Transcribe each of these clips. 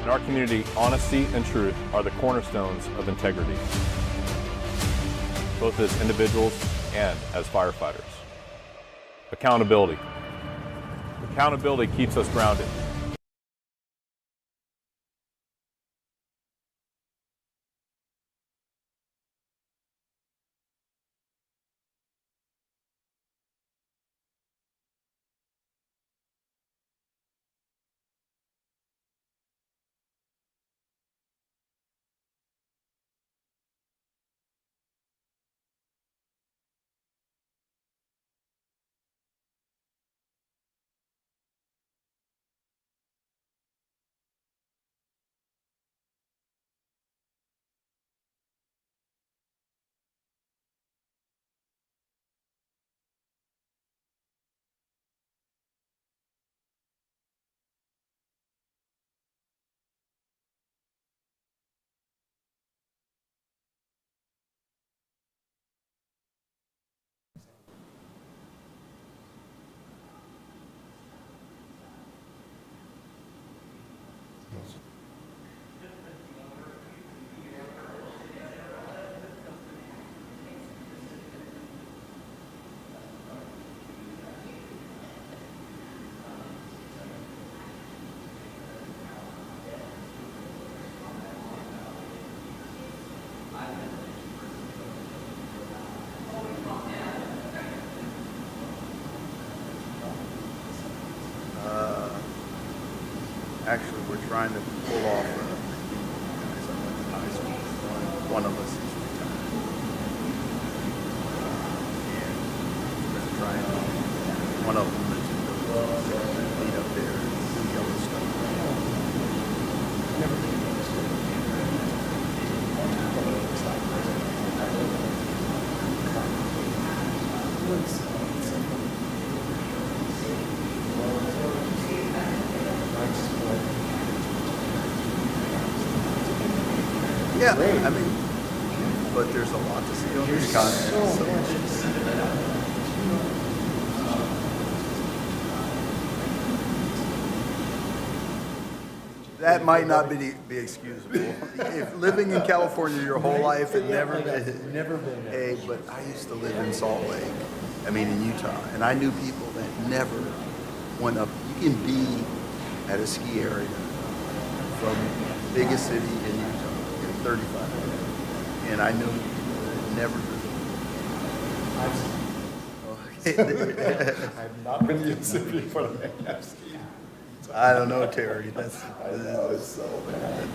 In our community, honesty and truth are the cornerstones of integrity, both as individuals and as firefighters. Accountability. Accountability keeps us grounded. Actually, we're trying to pull off guys I went to high school. One of us is retired. And we're trying to, one of them is lead up there in Yellowstone. Yeah, I mean, but there's a lot to see on this continent. That might not be excusable. If living in California your whole life and never been. Hey, but I used to live in Salt Lake. I mean, in Utah, and I knew people that never went up. You can be at a ski area from the biggest city in Utah. 35 minutes. And I knew never I've not been to Yosemite, but I have skied. I don't know, Terry. That's so bad.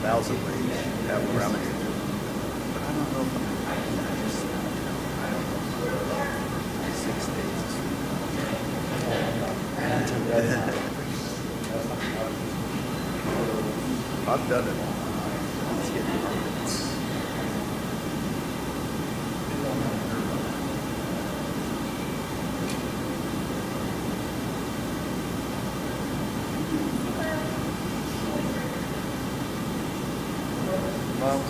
Thousand ways to have around it. But I don't know if I just, I don't know, 6 days. I've done it. Let's get it. Well,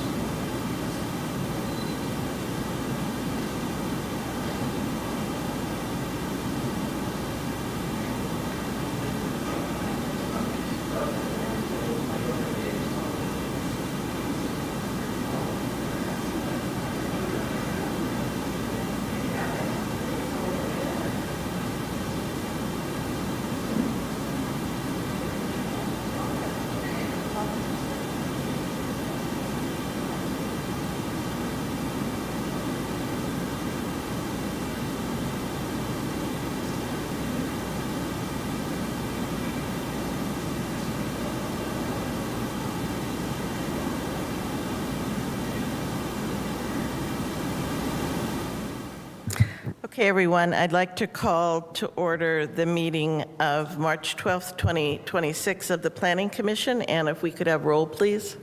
Okay, everyone, I'd like to call to order the meeting of March 12th, 2026 of the Planning Commission, and if we could have roll, please.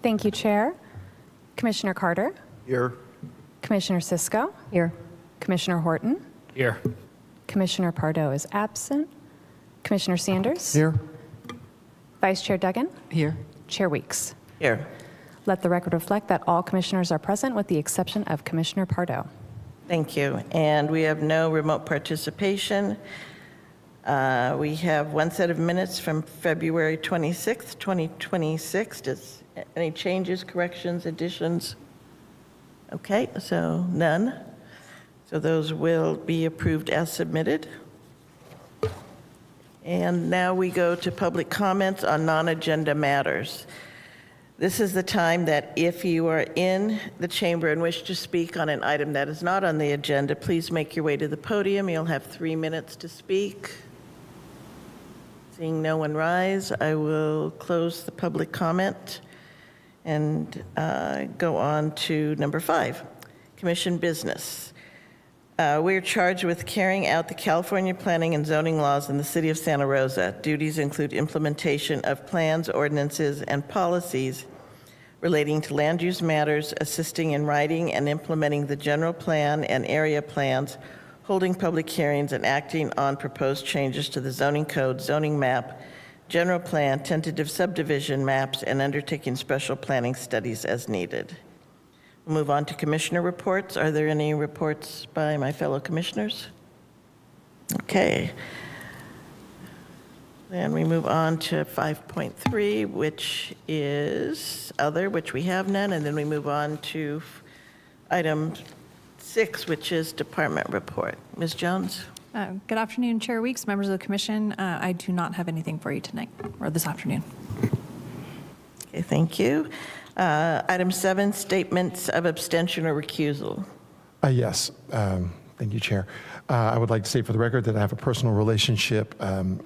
Thank you, Chair. Commissioner Carter, Here. Commissioner Cisco. Here. Commissioner Horton. Here. Commissioner Pardo is absent. Commissioner Sanders. Here. Vice Chair Duggan. Here. Chair Weeks. Here. Let the record reflect that all commissioners are present with the exception of Commissioner Pardo. Thank you. And we have no remote participation. We have one set of minutes from February 26th, 2026. Any changes, corrections, additions? Okay, so none. So those will be approved as submitted. And now we go to public comments on non-agenda matters. This is the time that if you are in the chamber and wish to speak on an item that is not on the agenda, please make your way to the podium. You'll have 3 minutes to speak. Seeing no one rise, I will close the public comment and go on to number 5, commission business. We are charged with carrying out the California planning and zoning laws in the city of Santa Rosa. Duties include implementation of plans, ordinances, and policies relating to land use matters, assisting in writing and implementing the general plan and area plans, holding public hearings, and acting on proposed changes to the zoning code, zoning map, general plan, tentative subdivision maps, and undertaking special planning studies as needed. We'll move on to commissioner reports. Are there any reports by my fellow commissioners? Okay. Then we move on to 5.3, which is other, which we have none. And then we move on to item 6, which is department report. Ms. Jones? Good afternoon, Chair Weeks, members of the commission. I do not have anything for you tonight or this afternoon. Okay, thank you. Item 7, statements of abstention or recusal. Yes. Thank you, Chair. I would like to say for the record that I have a personal relationship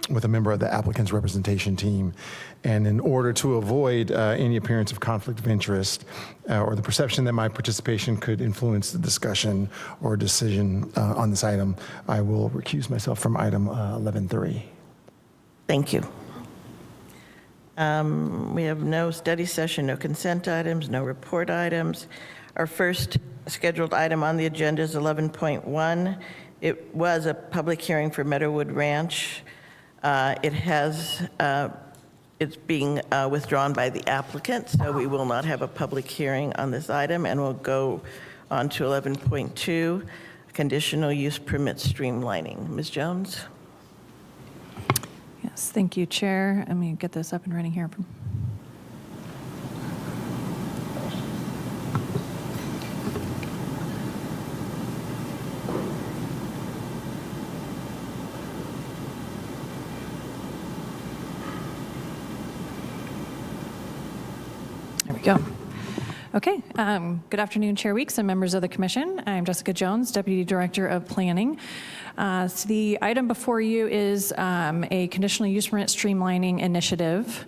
with a member of the applicant's representation team. And in order to avoid any appearance of conflict of interest or the perception that my participation could influence the discussion or decision on this item, I will recuse myself from item 11.3. Thank you. We have no study session, no consent items, no report items. Our first scheduled item on the agenda is 11.1. It was a public hearing for Meadowwood Ranch. It's being withdrawn by the applicant, so we will not have a public hearing on this item, and we'll go on to 11.2, conditional use permit streamlining. Ms. Jones? Yes, thank you, Chair. Let me get this up and running here. There we go. Okay, good afternoon, Chair Weeks and members of the Commission. I'm Jessica Jones, Deputy Director of Planning. So the item before you is a conditional use permit streamlining initiative.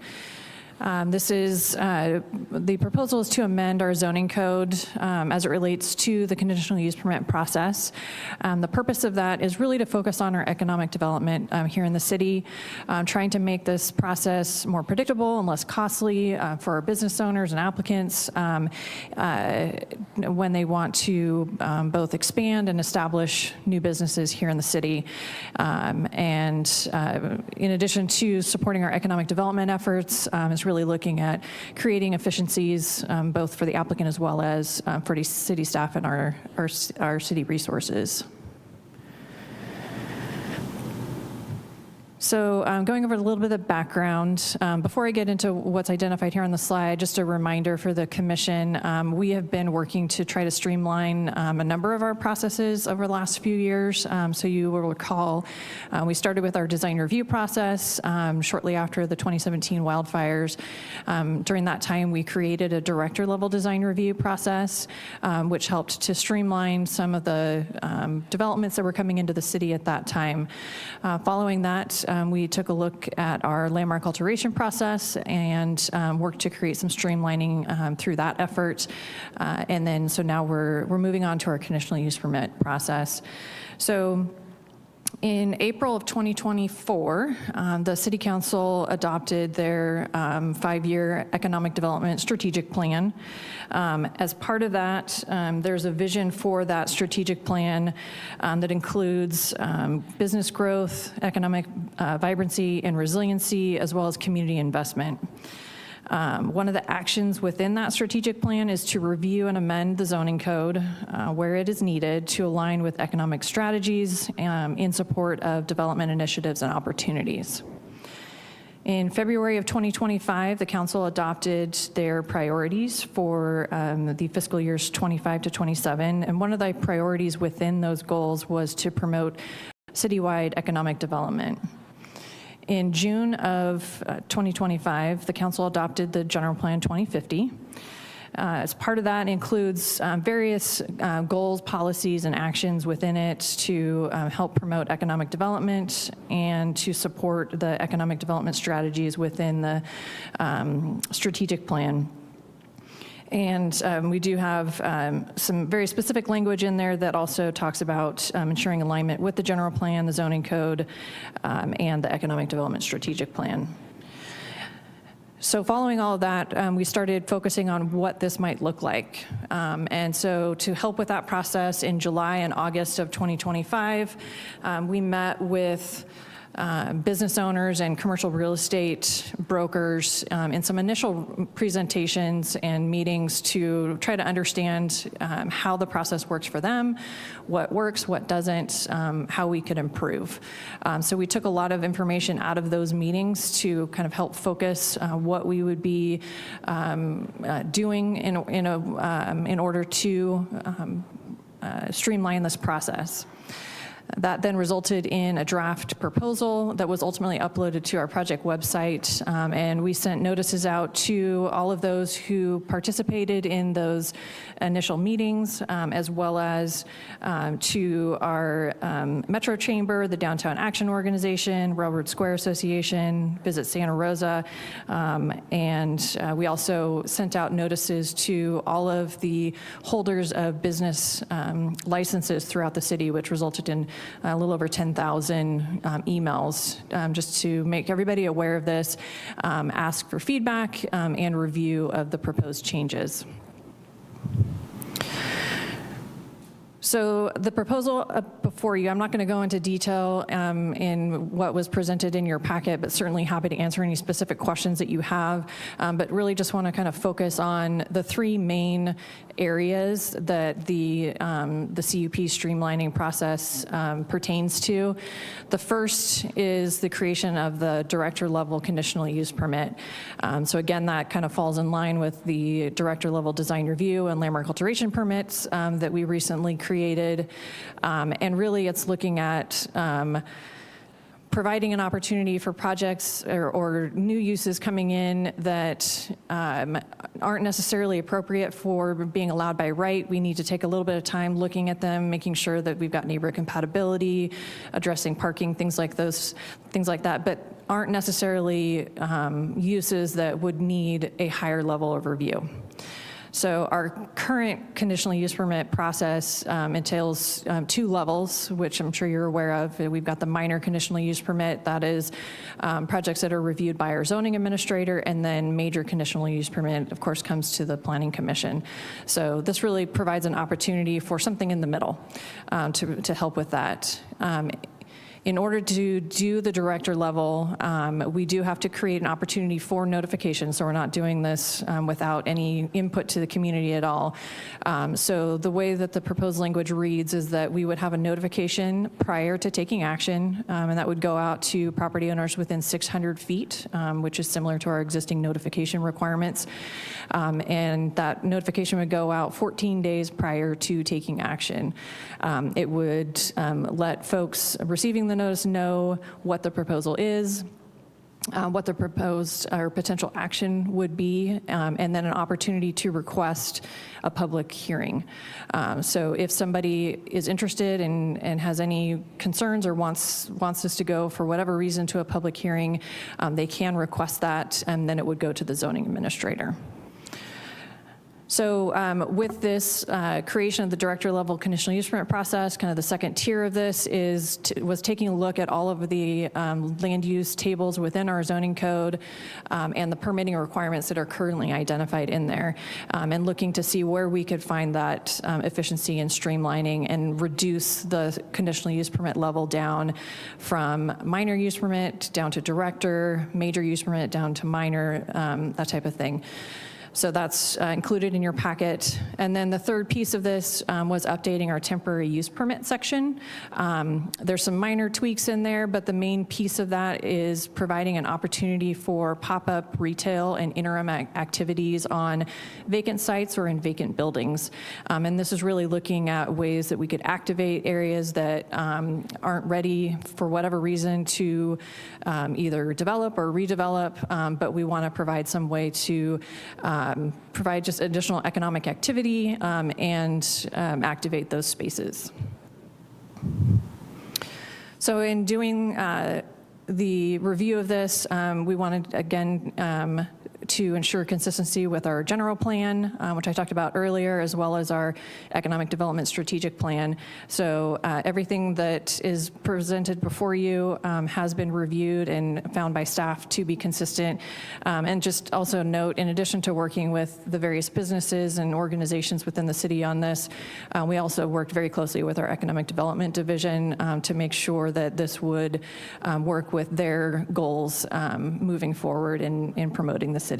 This is, the proposal is to amend our zoning code as it relates to the conditional use permit process. The purpose of that is really to focus on our economic development here in the city, trying to make this process more predictable and less costly for our business owners and applicants when they want to both expand and establish new businesses here in the city. And in addition to supporting our economic development efforts, it's really looking at creating efficiencies both for the applicant as well as for the city staff and our city resources. So going over a little bit of background, before I get into what's identified here on the slide, just a reminder for the commission, we have been working to try to streamline a number of our processes over the last few years. So you will recall, we started with our design review process shortly after the 2017 wildfires. During that time, we created a director level design review process, which helped to streamline some of the developments that were coming into the city at that time. Following that, we took a look at our landmark alteration process and worked to create some streamlining through that effort. And then, so now we're moving on to our conditional use permit process. So in April of 2024, the City Council adopted their 5-year economic development strategic plan. As part of that, there's a vision for that strategic plan that includes business growth, economic vibrancy and resiliency, as well as community investment. One of the actions within that strategic plan is to review and amend the zoning code where it is needed to align with economic strategies in support of development initiatives and opportunities. In February of 2025, the council adopted their priorities for the fiscal years 25 to 27, and one of the priorities within those goals was to promote citywide economic development. In June of 2025, the council adopted the General Plan 2050. As part of that includes various goals, policies, and actions within it to help promote economic development and to support the economic development strategies within the strategic plan. And we do have some very specific language in there that also talks about ensuring alignment with the general plan, the zoning code, and the economic development strategic plan. So following all of that, we started focusing on what this might look like. And so to help with that process, in July and August of 2025, we met with business owners and commercial real estate brokers in some initial presentations and meetings to try to understand how the process works for them, what works, what doesn't, how we could improve. So we took a lot of information out of those meetings to kind of help focus what we would be doing in order to streamline this process. That then resulted in a draft proposal that was ultimately uploaded to our project website, and we sent notices out to all of those who participated in those initial meetings, as well as to our Metro Chamber, the Downtown Action Organization, Railroad Square Association, Visit Santa Rosa, and we also sent out notices to all of the holders of business licenses throughout the city, which resulted in a little over 10,000 emails, just to make everybody aware of this, ask for feedback, and review of the proposed changes. So the proposal before you, I'm not going to go into detail in what was presented in your packet, but certainly happy to answer any specific questions that you have, but really just want to kind of focus on the three main areas that the CUP streamlining process pertains to. The first is the creation of the director level conditional use permit. So again, that kind of falls in line with the director level design review and landmark alteration permits that we recently created. And really it's looking at providing an opportunity for projects or new uses coming in that aren't necessarily appropriate for being allowed by right. We need to take a little bit of time looking at them, making sure that we've got neighbor compatibility, addressing parking, things like that, but aren't necessarily uses that would need a higher level of review. So our current conditional use permit process entails 2 levels, which I'm sure you're aware of. We've got the minor conditional use permit, that is projects that are reviewed by our zoning administrator, and then major conditional use permit, of course, comes to the Planning Commission. So this really provides an opportunity for something in the middle to help with that. In order to do the director level, we do have to create an opportunity for notification, so we're not doing this without any input to the community at all. So the way that the proposed language reads is that we would have a notification prior to taking action, and that would go out to property owners within 600 feet, which is similar to our existing notification requirements. And that notification would go out 14 days prior to taking action. It would let folks receiving the notice know what the proposal is, what the proposed or potential action would be, and then an opportunity to request a public hearing. So if somebody is interested and has any concerns or wants this to go for whatever reason to a public hearing, they can request that, and then it would go to the zoning administrator. So with this creation of the director level conditional use permit process, kind of the second tier of this was taking a look at all of the land use tables within our zoning code and the permitting requirements that are currently identified in there, and looking to see where we could find that efficiency and streamlining and reduce the conditional use permit level down from minor use permit down to director, major use permit down to minor, that type of thing. So that's included in your packet. And then the third piece of this was updating our temporary use permit section. There's some minor tweaks in there, but the main piece of that is providing an opportunity for pop-up retail and interim activities on vacant sites or in vacant buildings. And this is really looking at ways that we could activate areas that aren't ready for whatever reason to either develop or redevelop, but we want to provide some way to provide just additional economic activity and activate those spaces. So in doing the review of this, we wanted, again, to ensure consistency with our general plan, which I talked about earlier, as well as our economic development strategic plan. So everything that is presented before you has been reviewed and found by staff to be consistent. And just also note, in addition to working with the various businesses and organizations within the city on this, we also worked very closely with our economic development division to make sure that this would work with their goals moving forward in promoting the city.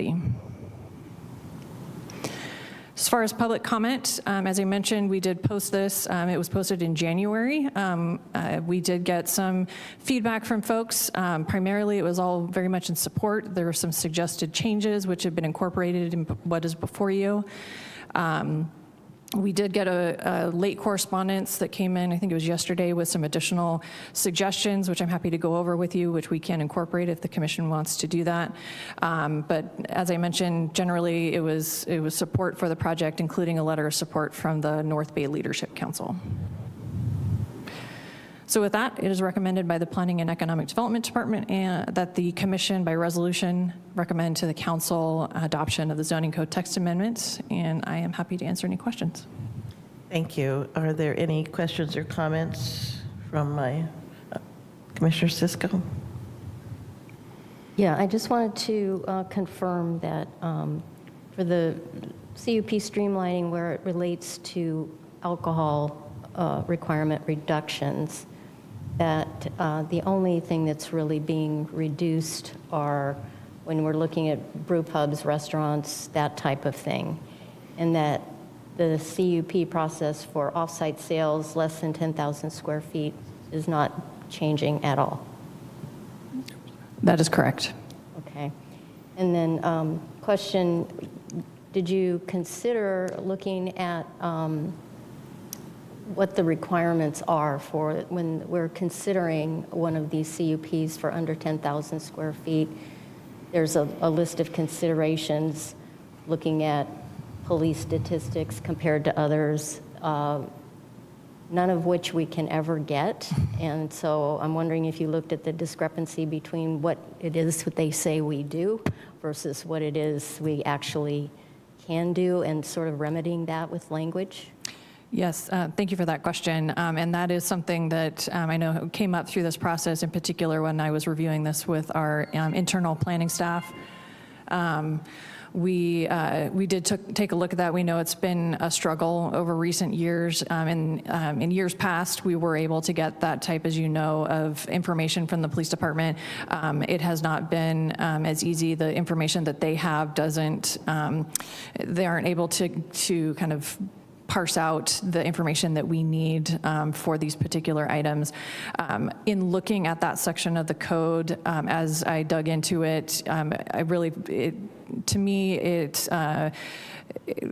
As far as public comment, as I mentioned, we did post this. It was posted in January. We did get some feedback from folks. Primarily, it was all very much in support. There were some suggested changes which have been incorporated in what is before you. We did get a late correspondence that came in, I think it was yesterday, with some additional suggestions, which I'm happy to go over with you, which we can incorporate if the commission wants to do that. But as I mentioned, generally it was support for the project, including a letter of support from the North Bay Leadership Council. So with that, it is recommended by the Planning and Economic Development Department that the commission by resolution recommend to the council adoption of the zoning code text amendments, and I am happy to answer any questions. Thank you. Are there any questions or comments from my Commissioner Cisco? Yeah, I just wanted to confirm that for the CUP streamlining where it relates to alcohol requirement reductions, that the only thing that's really being reduced are when we're looking at brew pubs, restaurants, that type of thing, and that the CUP process for off-site sales less than 10,000 square feet is not changing at all. That is correct. Okay. And then question, did you consider looking at what the requirements are for when we're considering one of these CUPs for under 10,000 square feet? There's a list of considerations looking at police statistics compared to others, none of which we can ever get. And so I'm wondering if you looked at the discrepancy between what it is what they say we do versus what it is we actually can do, and sort of remedying that with language. Yes, thank you for that question. And that is something that I know came up through this process, in particular when I was reviewing this with our internal planning staff. We did take a look at that. We know it's been a struggle over recent years. In years past, we were able to get that type, as you know, of information from the police department. It has not been as easy. The information that they have doesn't, they aren't able to kind of parse out the information that we need for these particular items. In looking at that section of the code, as I dug into it, to me,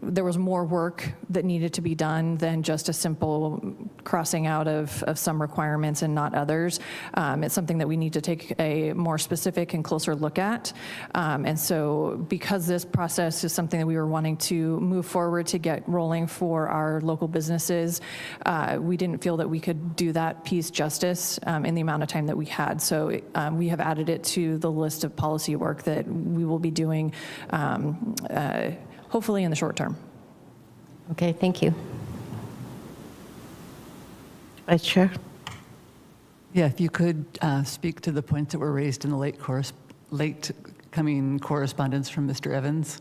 there was more work that needed to be done than just a simple crossing out of some requirements and not others. It's something that we need to take a more specific and closer look at. And so because this process is something that we were wanting to move forward to get rolling for our local businesses, we didn't feel that we could do that piece justice in the amount of time that we had. So we have added it to the list of policy work that we will be doing hopefully in the short term. Okay, thank you. Vice Chair? Yeah, if you could speak to the points that were raised in the late coming correspondence from Mr. Evans,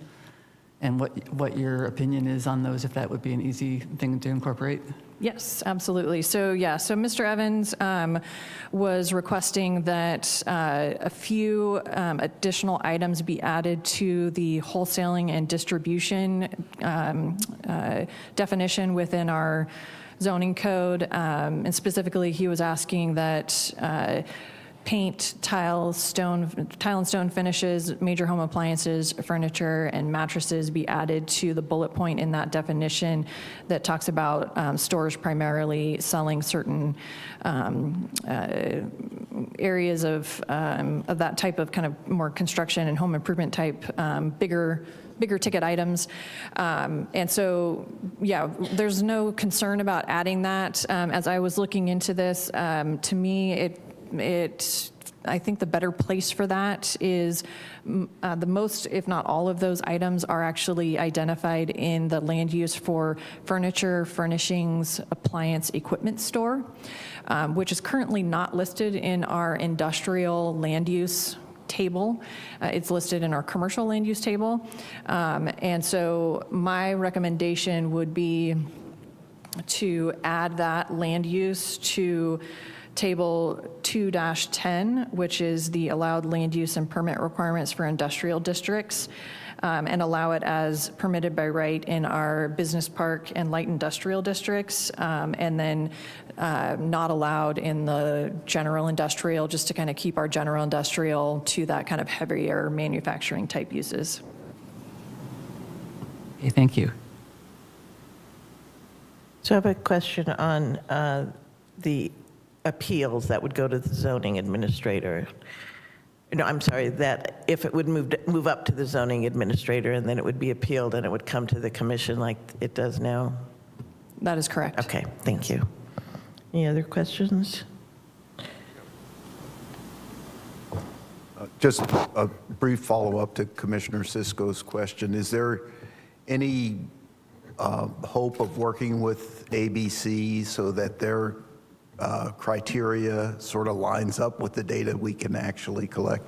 and what your opinion is on those, if that would be an easy thing to incorporate. Yes, absolutely. So Mr. Evans was requesting that a few additional items be added to the wholesaling and distribution definition within our zoning code. And specifically, he was asking that paint, tile and stone finishes, major home appliances, furniture, and mattresses be added to the bullet point in that definition that talks about stores primarily selling certain areas of that type of kind of more construction and home improvement type, bigger ticket items. And so, there's no concern about adding that. As I was looking into this, to me, I think the better place for that is the most, if not all of those items are actually identified in the land use for furniture, furnishings, appliance, equipment store, which is currently not listed in our industrial land use table. It's listed in our commercial land use table. And so my recommendation would be to add that land use to Table 2-10, which is the allowed land use and permit requirements for industrial districts, and allow it as permitted by right in our business park and light industrial districts, and then not allowed in the general industrial, just to kind of keep our general industrial to that kind of heavier manufacturing type uses. Okay, thank you. So I have a question on the appeals that would go to the zoning administrator. No, I'm sorry, that if it would move up to the zoning administrator and then it would be appealed and it would come to the commission like it does now? That is correct. Okay, thank you. Any other questions? Just a brief follow-up to Commissioner Cisco's question. Is there any hope of working with ABC so that their criteria sort of lines up with the data we can actually collect?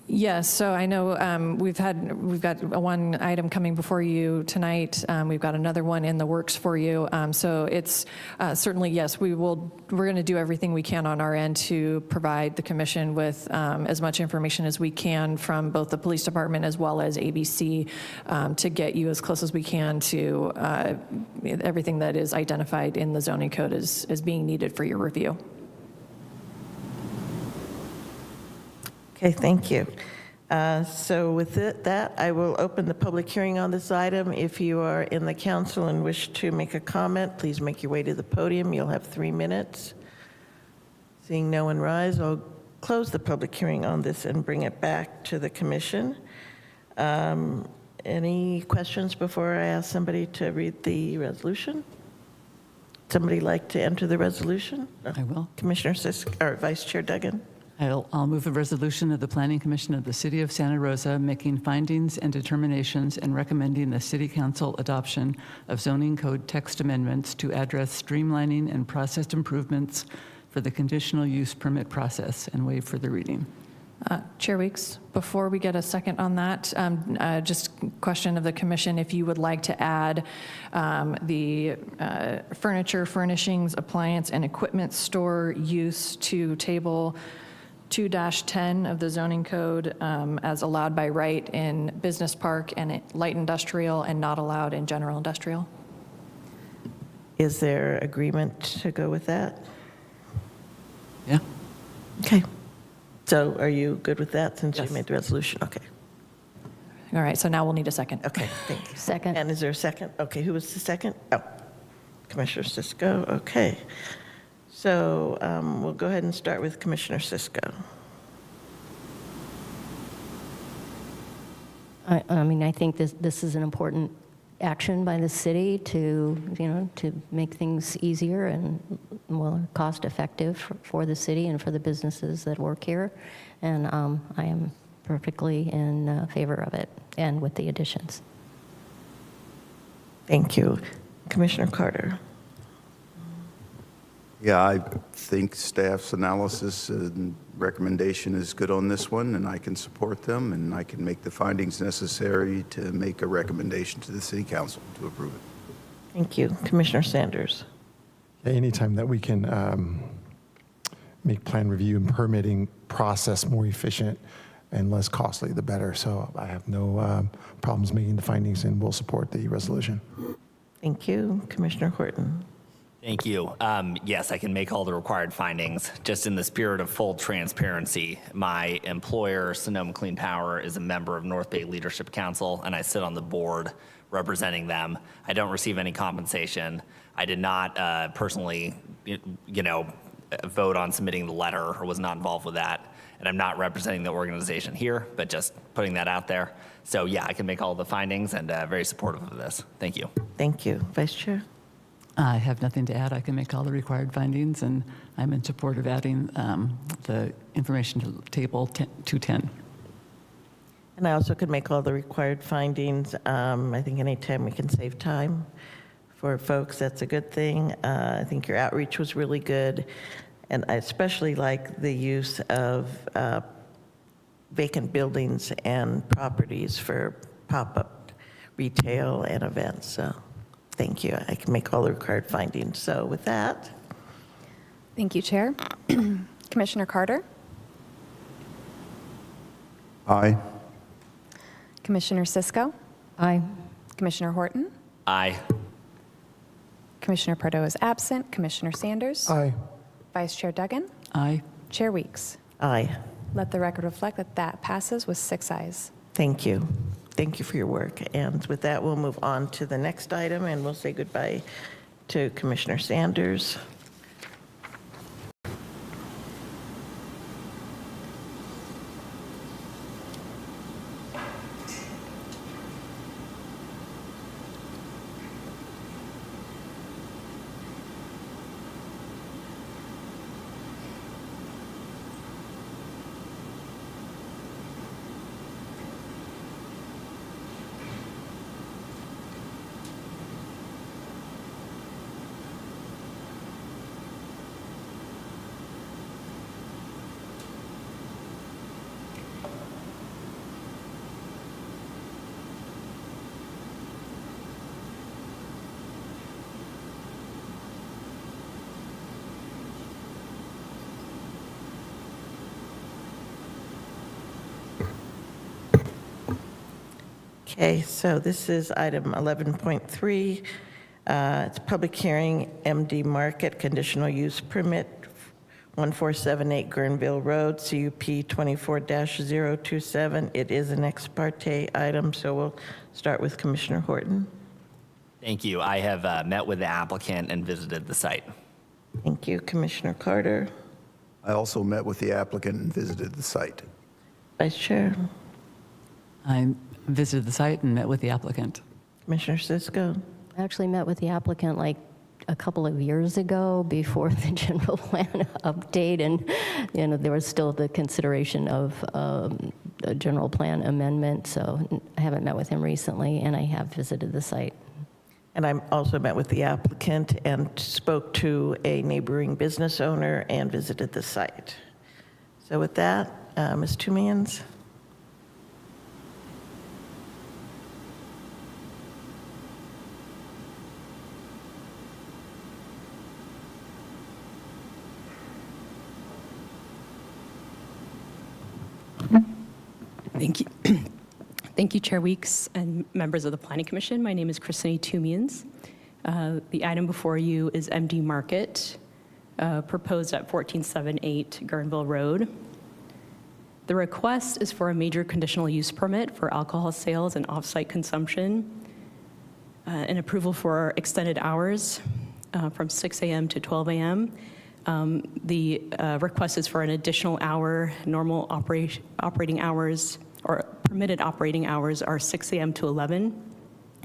Yes, so I know we've got one item coming before you tonight. We've got another one in the works for you. So it's certainly, yes, we're going to do everything we can on our end to provide the commission with as much information as we can from both the police department as well as ABC to get you as close as we can to everything that is identified in the zoning code as being needed for your review. Okay, thank you. So with that, I will open the public hearing on this item. If you are in the council and wish to make a comment, please make your way to the podium. You'll have 3 minutes. Seeing no one rise, I'll close the public hearing on this and bring it back to the commission. Any questions before I ask somebody to read the resolution? Somebody like to enter the resolution? I will. Commissioner Sisk, or Vice Chair Duggan? I'll move a resolution of the Planning Commission of the City of Santa Rosa making findings and determinations and recommending the City Council adoption of zoning code text amendments to address streamlining and process improvements for the conditional use permit process and waive further reading. Chair Weeks, before we get a second on that, just question of the commission if you would like to add the furniture, furnishings, appliance, and equipment store use to table 2-10 of the zoning code as allowed by right in business park and light industrial and not allowed in general industrial. Is there agreement to go with that? Yeah. Okay. So are you good with that since you Yes. made the resolution? Okay. All right, so now we'll need a second. Okay, thank you. Second. And is there a second? Okay, who was the second? Oh, Commissioner Cisco, okay. So we'll go ahead and start with Commissioner Cisco. I mean, I think this is an important action by the city to, to make things easier and more cost-effective for the city and for the businesses that work here. And I am perfectly in favor of it and with the additions. Thank you. Commissioner Carter. Yeah, I think staff's analysis and recommendation is good on this one, and I can support them, and I can make the findings necessary to make a recommendation to the city council to approve it. Thank you. Commissioner Sanders. Anytime that we can make plan review and permitting process more efficient and less costly, the better. So I have no problems making the findings and will support the resolution. Thank you. Commissioner Horton. Thank you. Yes, I can make all the required findings. Just in the spirit of full transparency, my employer, Sonoma Clean Power, is a member of North Bay Leadership Council, and I sit on the board representing them. I don't receive any compensation. I did not personally, vote on submitting the letter or was not involved with that. And I'm not representing the organization here, but just putting that out there. So yeah, I can make all the findings and very supportive of this. Thank you. Thank you. Vice Chair. I have nothing to add. I can make all the required findings, and I'm in support of adding the information to table 210. And I also could make all the required findings. I think anytime we can save time for folks, that's a good thing. I think your outreach was really good. And I especially like the use of vacant buildings and properties for pop-up retail and events. So thank you. I can make all the required findings. So with that. Thank you, Chair. Commissioner Carter, Aye. Commissioner Cisco, Aye. Commissioner Horton, Aye. Commissioner Pardo is absent, Commissioner Sanders, Aye. Vice Chair Duggan, Aye. Chair Weeks. Aye. Let the record reflect that that passes with 6 ayes. Thank you. Thank you for your work. And with that, we'll move on to the next item, and we'll say goodbye to Commissioner Sanders. Okay, so this is item 11.3. It's public hearing, MD Market, conditional use permit, 1478 Guerneville Road, CUP 24-027. It is an ex parte item, so we'll start with Commissioner Horton. Thank you. I have met with the applicant and visited the site. Thank you. Commissioner Carter. I also met with the applicant and visited the site. Vice Chair. I visited the site and met with the applicant. Commissioner Cisco. I actually met with the applicant like a couple of years ago before the general plan update, and there was still the consideration of the general plan amendment, so I haven't met with him recently, and I have visited the site. And I also met with the applicant and spoke to a neighboring business owner and visited the site. So with that, Ms. Tumians. Thank you. Thank you, Chair Weeks and members of the Planning Commission. My name is Christine Tumians. The item before you is MD Market, proposed at 1478 Guerneville Road. The request is for a major conditional use permit for alcohol sales and off-site consumption, and approval for extended hours from 6 a.m. to 12 a.m. The request is for an additional hour. Normal operating hours or permitted operating hours are 6 a.m. to 11,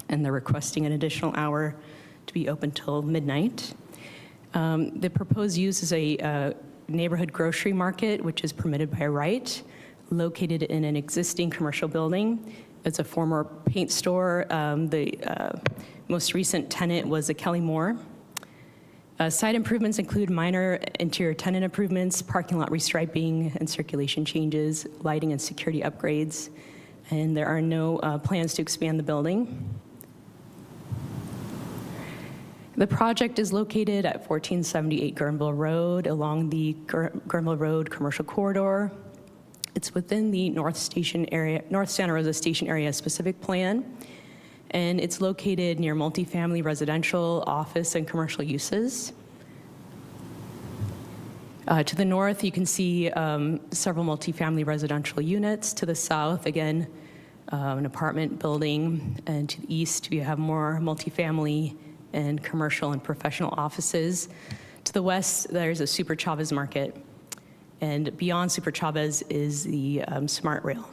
and they're requesting an additional hour to be open till midnight. The proposed use is a neighborhood grocery market, which is permitted by right, located in an existing commercial building. It's a former paint store. The most recent tenant was a Kelly Moore. Site improvements include minor interior tenant improvements, parking lot restriping and circulation changes, lighting and security upgrades, and there are no plans to expand the building. The project is located at 1478 Guerneville Road along the Guerneville Road commercial corridor. It's within the North Santa Rosa Station Area Specific Plan, and it's located near multifamily residential, office, and commercial uses. To the north, you can see several multifamily residential units. To the south, again, an apartment building, and to the east, we have more multifamily and commercial and professional offices. To the west, there's a Super Chavez Market, and beyond Super Chavez is the Smart Rail.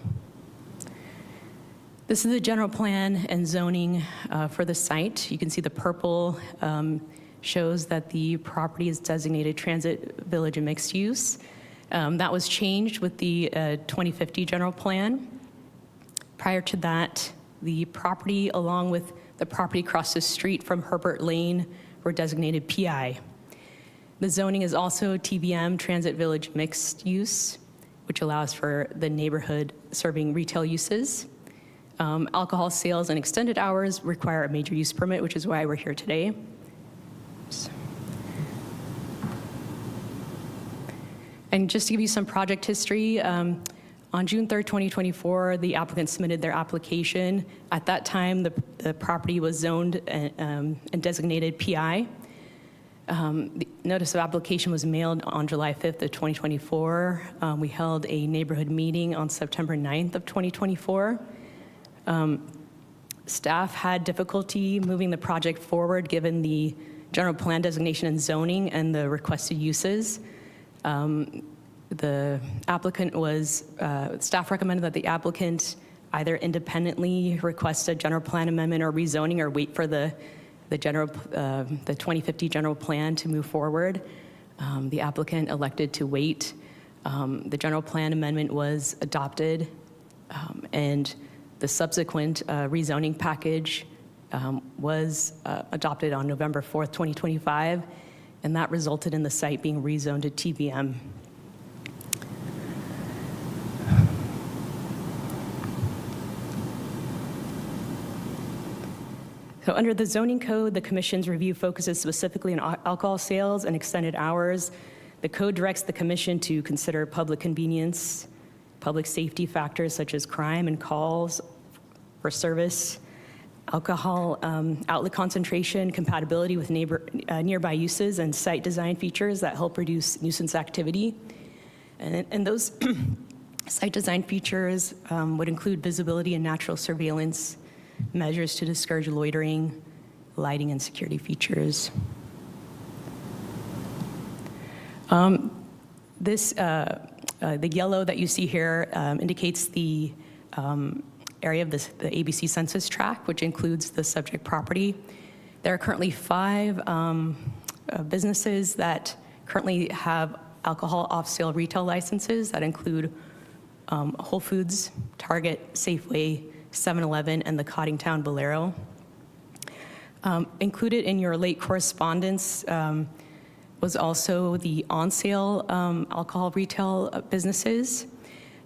This is the general plan and zoning for the site. You can see the purple shows that the property is designated transit village and mixed use. That was changed with the 2050 general plan. Prior to that, the property along with the property across the street from Herbert Lane were designated PI. The zoning is also TVM, Transit Village Mixed Use, which allows for the neighborhood serving retail uses. Alcohol sales and extended hours require a major use permit, which is why we're here today. And just to give you some project history, on June 3rd, 2024, the applicant submitted their application. At that time, the property was zoned and designated PI. The notice of application was mailed on July 5th of 2024. We held a neighborhood meeting on September 9th of 2024. Staff had difficulty moving the project forward given the general plan designation and zoning and the requested uses. The applicant staff recommended that the applicant either independently request a general plan amendment or rezoning or wait for the 2050 general plan to move forward. The applicant elected to wait. The general plan amendment was adopted, and the subsequent rezoning package was adopted on November 4th, 2025, and that resulted in the site being rezoned to TVM. So under the zoning code, the commission's review focuses specifically on alcohol sales and extended hours. The code directs the commission to consider public convenience, public safety factors such as crime and calls for service, alcohol outlet concentration, compatibility with nearby uses, and site design features that help reduce nuisance activity. And those site design features would include visibility and natural surveillance, measures to discourage loitering, lighting, and security features. The yellow that you see here indicates the area of the ABC Census Tract, which includes the subject property. There are currently 5 businesses that currently have alcohol off-sale retail licenses that include Whole Foods, Target, Safeway, 7-Eleven, and the Coddingtown Bolero. Included in your late correspondence was also the on-sale alcohol retail businesses.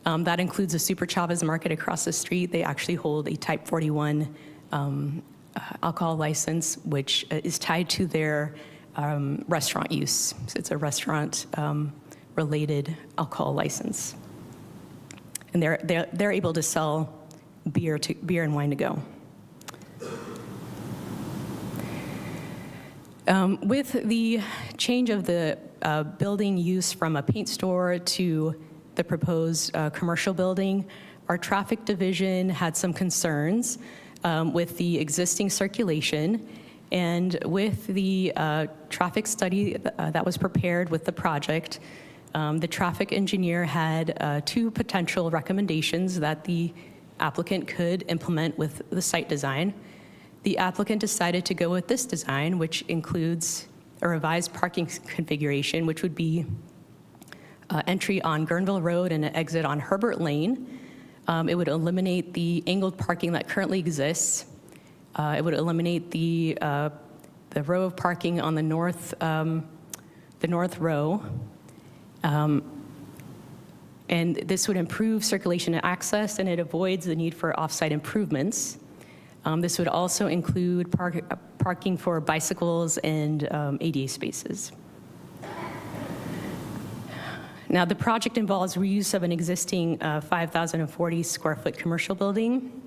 That includes a Super Chavez Market across the street. They actually hold a Type 41 alcohol license, which is tied to their restaurant use. So it's a restaurant-related alcohol license. And they're able to sell beer and wine to go. With the change of the building use from a paint store to the proposed commercial building, our traffic division had some concerns with the existing circulation, and with the traffic study that was prepared with the project, the traffic engineer had 2 potential recommendations that the applicant could implement with the site design. The applicant decided to go with this design, which includes a revised parking configuration, which would be entry on Guerneville Road and an exit on Herbert Lane. It would eliminate the angled parking that currently exists. It would eliminate the row of parking on the north row. And this would improve circulation and access, and it avoids the need for off-site improvements. This would also include parking for bicycles and ADA spaces. Now, the project involves reuse of an existing 5,040 square foot commercial building.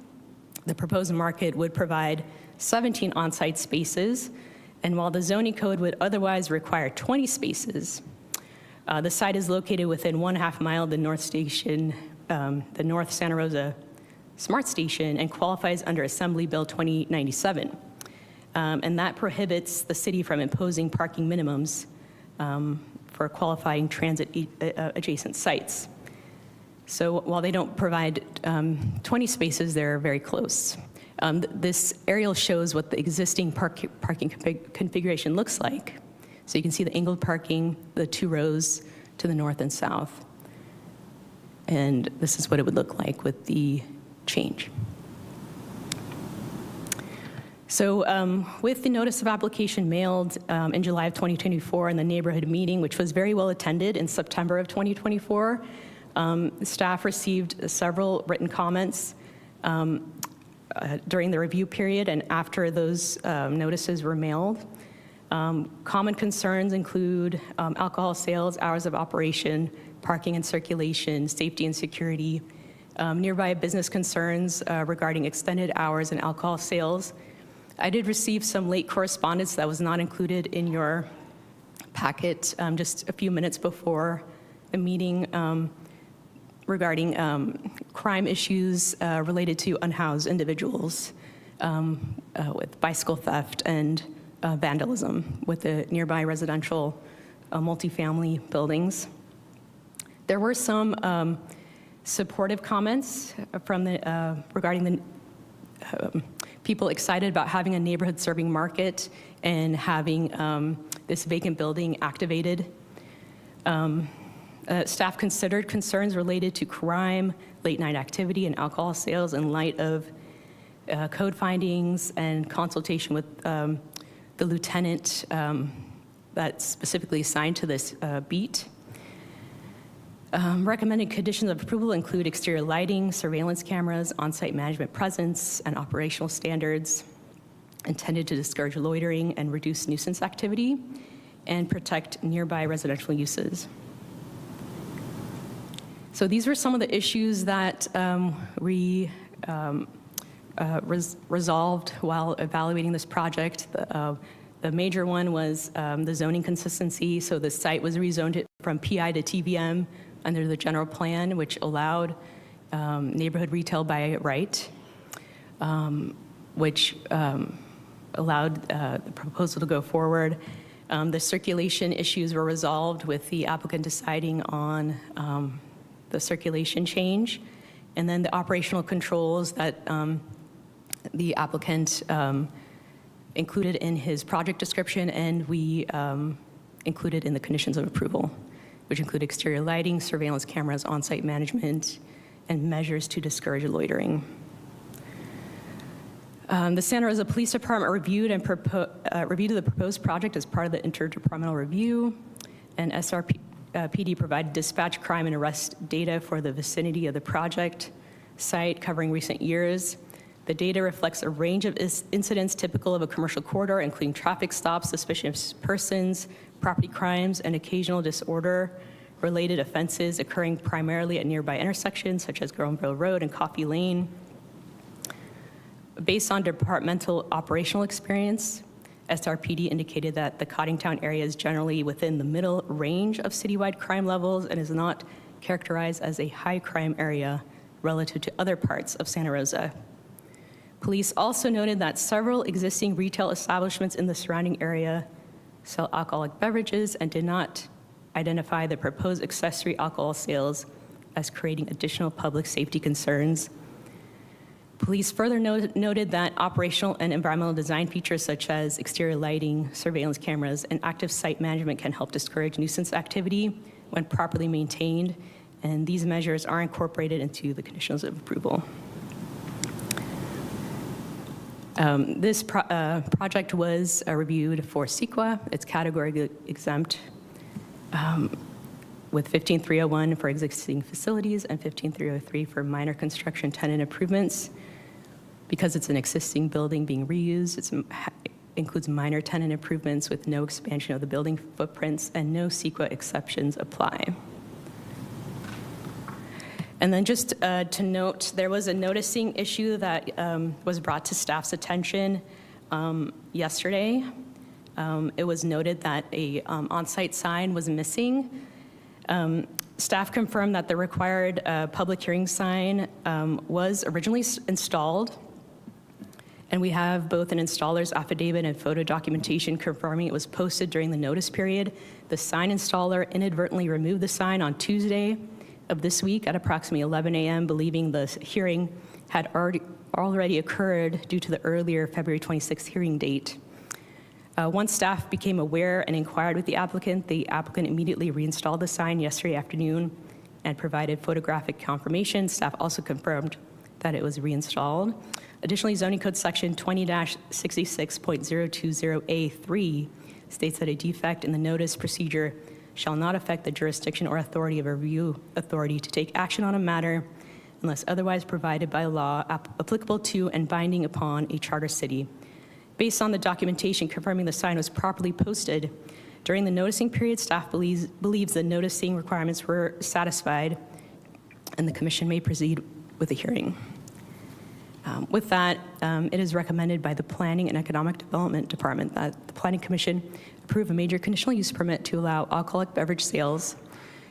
The proposed market would provide 17 on-site spaces, and while the zoning code would otherwise require 20 spaces, the site is located within 1/2 mile of the North Station, the North Santa Rosa Smart Station, and qualifies under Assembly Bill 2097. And that prohibits the city from imposing parking minimums for qualifying transit adjacent sites. So while they don't provide 20 spaces, they're very close. This aerial shows what the existing parking configuration looks like. So you can see the angled parking, the 2 rows to the north and south. And this is what it would look like with the change. So with the notice of application mailed in July of 2024 and the neighborhood meeting, which was very well attended in September of 2024, staff received several written comments during the review period and after those notices were mailed. Common concerns include alcohol sales, hours of operation, parking and circulation, safety and security, nearby business concerns regarding extended hours and alcohol sales. I did receive some late correspondence that was not included in your packet just a few minutes before the meeting regarding crime issues related to unhoused individuals with bicycle theft and vandalism with the nearby residential multifamily buildings. There were some supportive comments from regarding the people excited about having a neighborhood serving market and having this vacant building activated. Staff considered concerns related to crime, late night activity, and alcohol sales in light of code findings and consultation with the lieutenant that's specifically assigned to this beat. Recommended conditions of approval include exterior lighting, surveillance cameras, on-site management presence, and operational standards intended to discourage loitering and reduce nuisance activity and protect nearby residential uses. So these were some of the issues that we resolved while evaluating this project. The major one was the zoning consistency. So the site was rezoned from PI to TVM under the general plan, which allowed neighborhood retail by right, which allowed the proposal to go forward. The circulation issues were resolved with the applicant deciding on the circulation change, and then the operational controls that the applicant included in his project description, and we included in the conditions of approval, which include exterior lighting, surveillance cameras, on-site management, and measures to discourage loitering. The Santa Rosa Police Department reviewed the proposed project as part of the interdepartmental review, and SRPD provided dispatch, crime, and arrest data for the vicinity of the project site covering recent years. The data reflects a range of incidents typical of a commercial corridor, including traffic stops, suspicious persons, property crimes, and occasional disorder-related offenses occurring primarily at nearby intersections such as Guerneville Road and Coffee Lane. Based on departmental operational experience, SRPD indicated that the Cottingtown area is generally within the middle range of citywide crime levels and is not characterized as a high-crime area relative to other parts of Santa Rosa. Police also noted that several existing retail establishments in the surrounding area sell alcoholic beverages and did not identify the proposed accessory alcohol sales as creating additional public safety concerns. Police further noted that operational and environmental design features such as exterior lighting, surveillance cameras, and active site management can help discourage nuisance activity when properly maintained, and these measures are incorporated into the conditions of approval. This project was reviewed for CEQA. It's category exempt with 15301 for existing facilities and 15303 for minor construction tenant improvements. Because it's an existing building being reused, it includes minor tenant improvements with no expansion of the building footprints, and no CEQA exceptions apply. And then just to note, there was a noticing issue that was brought to staff's attention yesterday. It was noted that a on-site sign was missing. Staff confirmed that the required public hearing sign was originally installed, and we have both an installer's affidavit and photo documentation confirming it was posted during the notice period. The sign installer inadvertently removed the sign on Tuesday of this week at approximately 11 a.m., believing the hearing had already occurred due to the earlier February 26th hearing date. Once staff became aware and inquired with the applicant immediately reinstalled the sign yesterday afternoon and provided photographic confirmation. Staff also confirmed that it was reinstalled. Additionally, zoning code section 20-66.020A3 states that a defect in the notice procedure shall not affect the jurisdiction or authority of a review authority to take action on a matter unless otherwise provided by law applicable to and binding upon a charter city. Based on the documentation confirming the sign was properly posted during the noticing period, staff believes the noticing requirements were satisfied, and the commission may proceed with the hearing. With that, it is recommended by the Planning and Economic Development Department that the Planning Commission approve a major conditional use permit to allow alcoholic beverage sales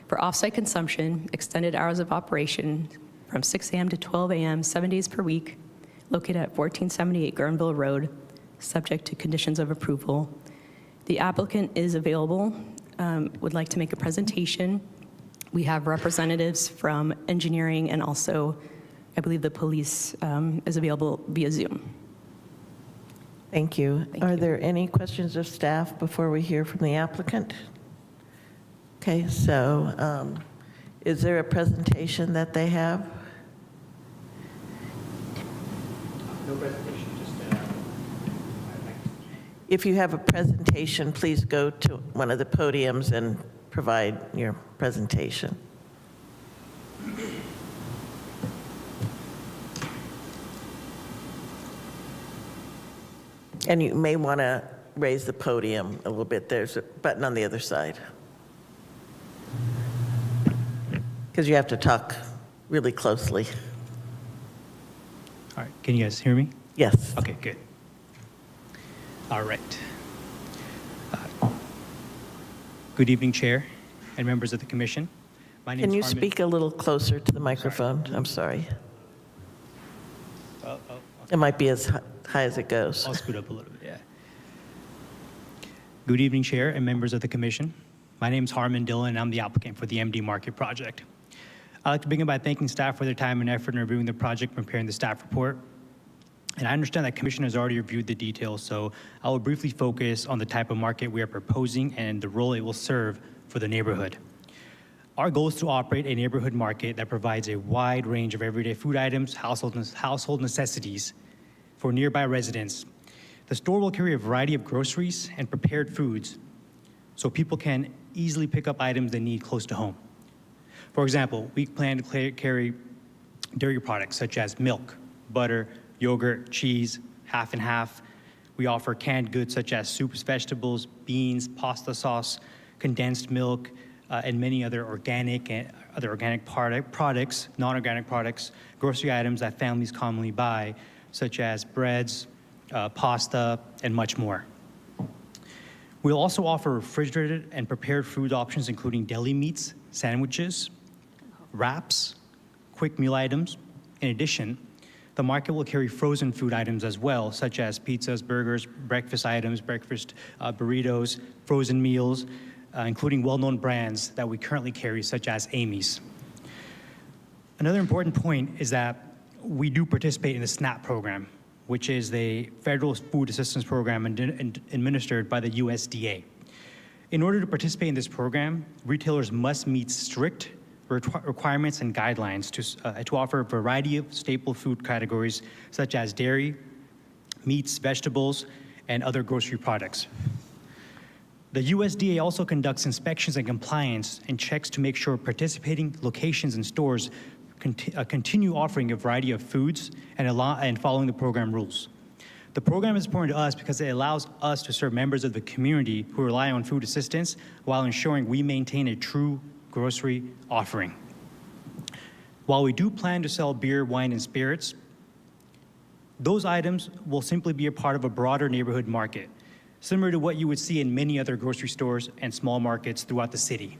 for off-site consumption, extended hours of operation from 6 a.m. to 12 a.m., 7 days per week, located at 1478 Guerneville Road, subject to conditions of approval. The applicant is available, would like to make a presentation. We have representatives from engineering, and also, I believe the police is available via Zoom. Thank you. Thank Are you. there any questions of staff before we hear from the applicant? Okay, so is there a presentation that they have? No presentation, just If you have a presentation, please go to one of the podiums and provide your presentation. And you may want to raise the podium a little bit. There's a button on the other side. Because you have to talk really closely. all right. Can you guys hear me? Yes. Okay, good. All right. Good evening, Chair and members of the Commission. My name Can is you Harmon. speak a little closer to the microphone? I'm sorry. It might be as high as it goes. I'll scoot up a little bit, yeah. Good evening, Chair and members of the Commission. My name is Harmon Dillon, and I'm the applicant for the MD Market project. I'd like to begin by thanking staff for their time and effort in reviewing the project, preparing the staff report. And I understand that Commission has already reviewed the details, so I will briefly focus on the type of market we are proposing and the role it will serve for the neighborhood. Our goal is to operate a neighborhood market that provides a wide range of everyday food items, household necessities for nearby residents. The store will carry a variety of groceries and prepared foods so people can easily pick up items they need close to home. For example, we plan to carry dairy products such as milk, butter, yogurt, cheese, half and half. We offer canned goods such as soups, vegetables, beans, pasta sauce, condensed milk, and many other organic products, non-organic products, grocery items that families commonly buy, such as breads, pasta, and much more. We'll also offer refrigerated and prepared food options, including deli meats, sandwiches, wraps, quick meal items. In addition, the market will carry frozen food items as well, such as pizzas, burgers, breakfast items, breakfast burritos, frozen meals, including well-known brands that we currently carry, such as Amy's. Another important point is that we do participate in the SNAP program, which is the federal food assistance program administered by the USDA. In order to participate in this program, retailers must meet strict requirements and guidelines to offer a variety of staple food categories such as dairy, meats, vegetables, and other grocery products. The USDA also conducts inspections and compliance and checks to make sure participating locations and stores continue offering a variety of foods and following the program rules. The program is important to us because it allows us to serve members of the community who rely on food assistance while ensuring we maintain a true grocery offering. While we do plan to sell beer, wine, and spirits, those items will simply be a part of a broader neighborhood market, similar to what you would see in many other grocery stores and small markets throughout the city.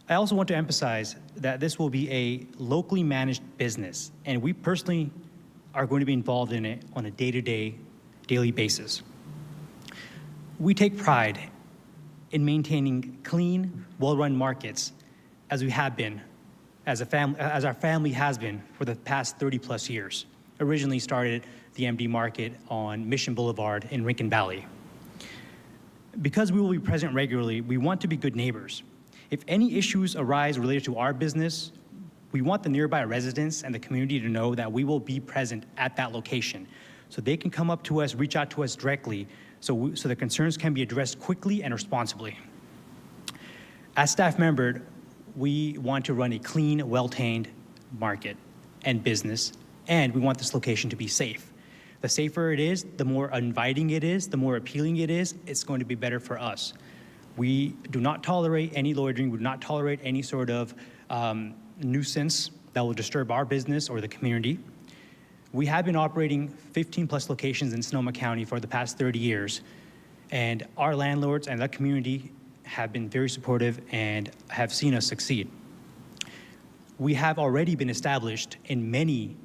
I also want to emphasize that this will be a locally managed business, and we personally are going to be involved in it on a day-to-day, daily basis. We take pride in maintaining clean, well-run markets as we have been, as our family has been for the past 30-plus years. Originally started the MD Market on Mission Boulevard in Rincon Valley. Because we will be present regularly, we want to be good neighbors. If any issues arise related to our business, we want the nearby residents and the community to know that we will be present at that location so they can come up to us, reach out to us directly, so the concerns can be addressed quickly and responsibly. As staff member, we want to run a clean, well-tamed market and business, and we want this location to be safe. The safer it is, the more inviting it is, the more appealing it is, it's going to be better for us. We do not tolerate any loitering, we do not tolerate any sort of nuisance that will disturb our business or the community. We have been operating 15 plus locations in Sonoma County for the past 30 years, and our landlords and the community have been very supportive and have seen us succeed. We have already been established in many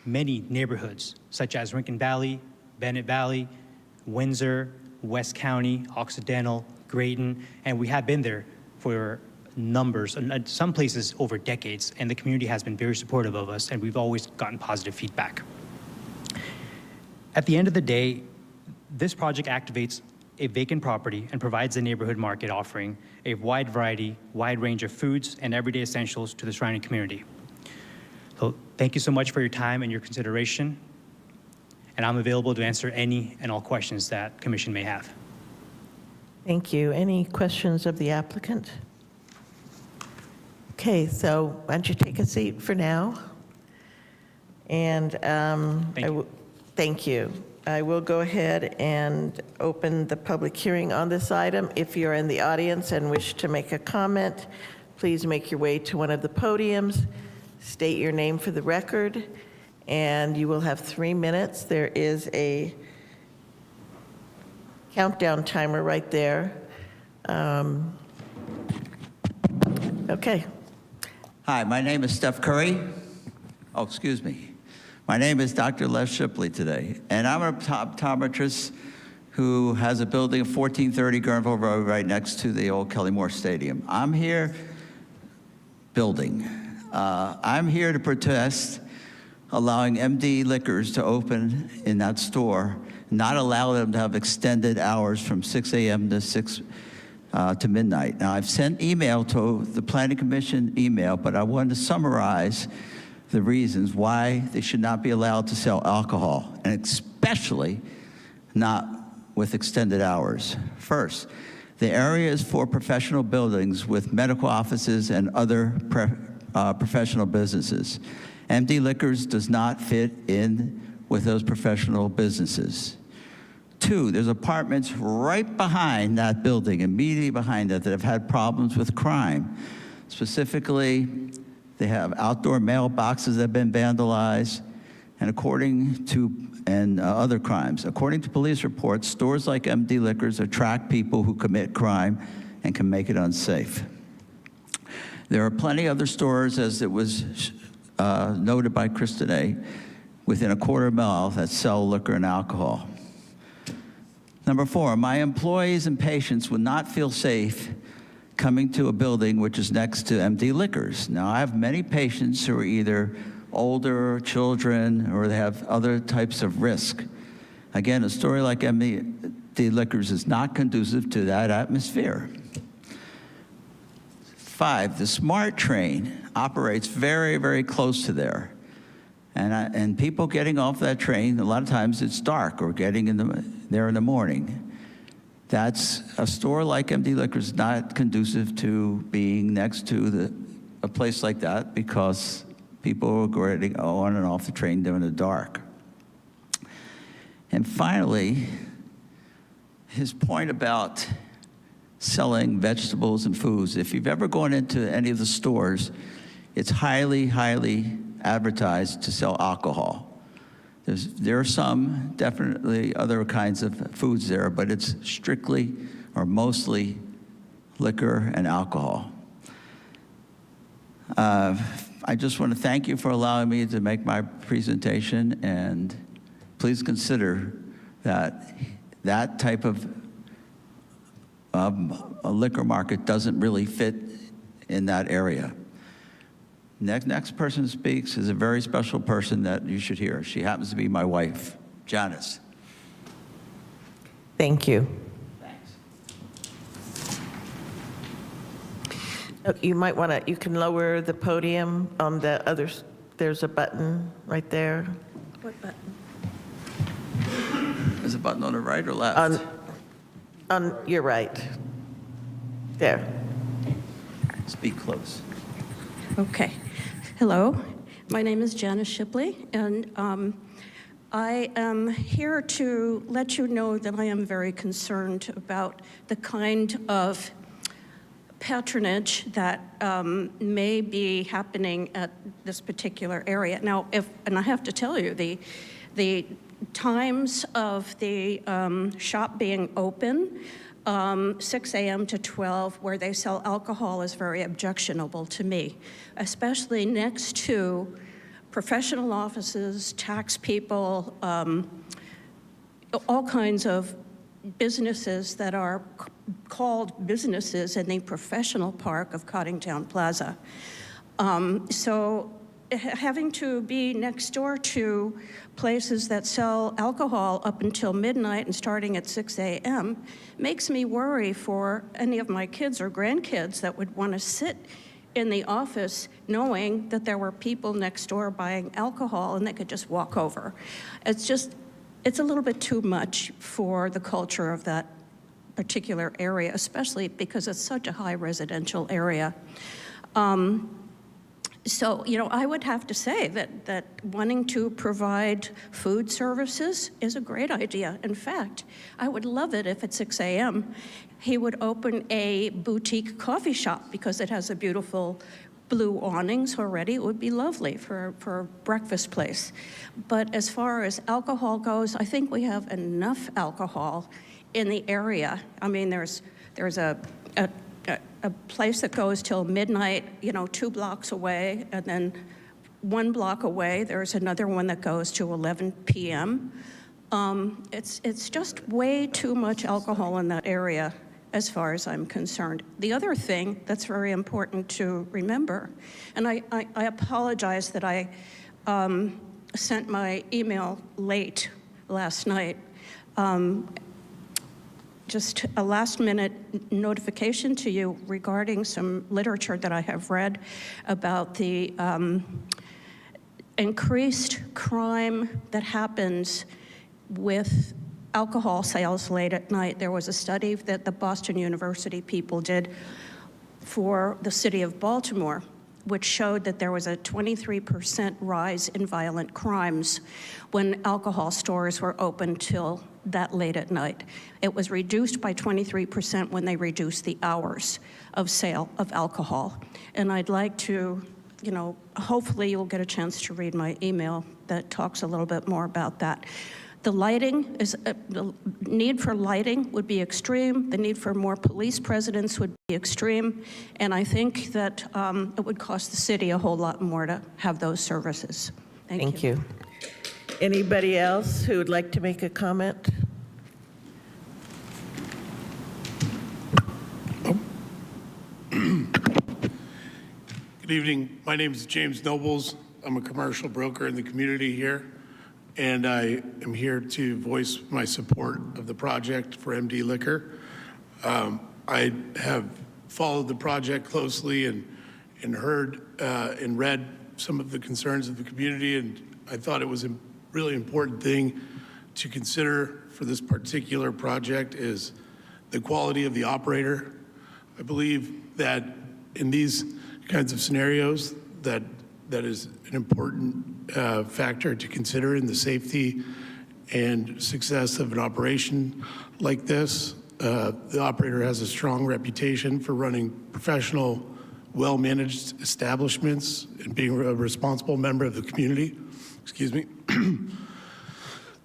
neighborhoods, such as Rincon Valley, Bennett Valley, Windsor, West County, Occidental, Grayton, and we have been there for numbers, and some places over decades, and the community has been very supportive of us, and we've always gotten positive feedback. At the end of the day, this project activates a vacant property and provides the neighborhood market offering a wide range of foods and everyday essentials to the surrounding community. So thank you so much for your time and your consideration, and I'm available to answer any and all questions that Commission may have. Thank you. Any questions of the applicant? Okay, so why don't you take a seat for now? And thank you. I will go ahead and open the public hearing on this item. If you're in the audience and wish to make a comment, please make your way to one of the podiums, state your name for the record, and you will have 3 minutes. There is a countdown timer right there. Okay. Hi, my name is Steph Curry. Oh, excuse me. My name is Dr. Les Shipley today, and I'm an optometrist who has a building at 1430 Guerneville Road right next to the old Kelly Moore Stadium. I'm here I'm here to protest allowing MD Liquors to open in that store, not allow them to have extended hours from 6 a.m. to midnight. Now, I've sent email to the Planning Commission but I wanted to summarize the reasons why they should not be allowed to sell alcohol, and especially not with extended hours. First, the area is for professional buildings with medical offices and other professional businesses. MD Liquors does not fit in with those professional businesses. Two, there's apartments right behind that building, immediately behind that have had problems with crime. Specifically, they have outdoor mailboxes that have been vandalized, and other crimes. According to police reports, stores like MD Liquors attract people who commit crime and can make it unsafe. There are plenty other stores, as it was noted by Christine, within a quarter mile that sell liquor and alcohol. Number 4, my employees and patients would not feel safe coming to a building which is next to MD Liquors. Now, I have many patients who are either older, children, or they have other types of risk. Again, a story like MD Liquors is not conducive to that atmosphere. 5, the SMART train operates very, very close to there. And people getting off that train, a lot of times it's dark or getting there in the morning. That's a store like MD Liquors not conducive to being next to a place like that because people are getting on and off the train during the dark. And finally, his point about selling vegetables and foods. If you've ever gone into any of the stores, it's highly, highly advertised to sell alcohol. There are some, definitely other kinds of foods there, but it's strictly or mostly liquor and alcohol. I just want to thank you for allowing me to make my presentation, and please consider that that type of a liquor market doesn't really fit in that area. Next person speaks is a very special person that you should hear. She happens to be my wife, Janice. Thank you. Thanks. You might want to, you can lower the podium on the other, there's a button right there. What button? There's a button on the right or left? On your right. There. Speak close. Okay. Hello. My name is Janice Shipley, and I am here to let you know that I am very concerned about the kind of patronage that may be happening at this particular area. Now, and I have to tell you, the times of the shop being open, 6 a.m. to 12, where they sell alcohol, is very objectionable to me, especially next to professional offices, tax people, all kinds of businesses that are called businesses in the professional park of Cottingtown Plaza. So having to be next door to places that sell alcohol up until midnight and starting at 6 a.m. makes me worry for any of my kids or grandkids that would want to sit in the office knowing that there were people next door buying alcohol and they could just walk over. It's a little bit too much for the culture of that particular area, especially because it's such a high residential area. So, I would have to say that wanting to provide food services is a great idea. In fact, I would love it if at 6 a.m. he would open a boutique coffee shop because it has a beautiful blue awnings already. It would be lovely for a breakfast place. But as far as alcohol goes, I think we have enough alcohol in the area. I mean, there's a place that goes till midnight, 2 blocks away, and then 1 block away, there's another one that goes to 11 p.m. It's just way too much alcohol in that area, as far as I'm concerned. The other thing that's very important to remember, and I apologize that I sent my email late last night, just a last-minute notification to you regarding some literature that I have read about the increased crime that happens with alcohol sales late at night. There was a study that the Boston University people did for the city of Baltimore, which showed that there was a 23% rise in violent crimes when alcohol stores were open till that late at night. It was reduced by 23% when they reduced the hours of sale of alcohol. And I'd like to, hopefully you'll get a chance to read my email that talks a little bit more about that. The lighting is, the need for lighting would be extreme. The need for more police presence would be extreme. And I think that it would cost the city a whole lot more to have those services. Thank you. Anybody else who would like to make a comment? Good evening. My name is James Nobles. I'm a commercial broker in the community here, and I am here to voice my support of the project for MD Liquor. I have followed the project closely and heard and read some of the concerns of the community, and I thought it was a really important thing to consider for this particular project is the quality of the operator. I believe that in these kinds of scenarios that is an important factor to consider in the safety and success of an operation like this. The operator has a strong reputation for running professional, well-managed establishments and being a responsible member of the community. Excuse me.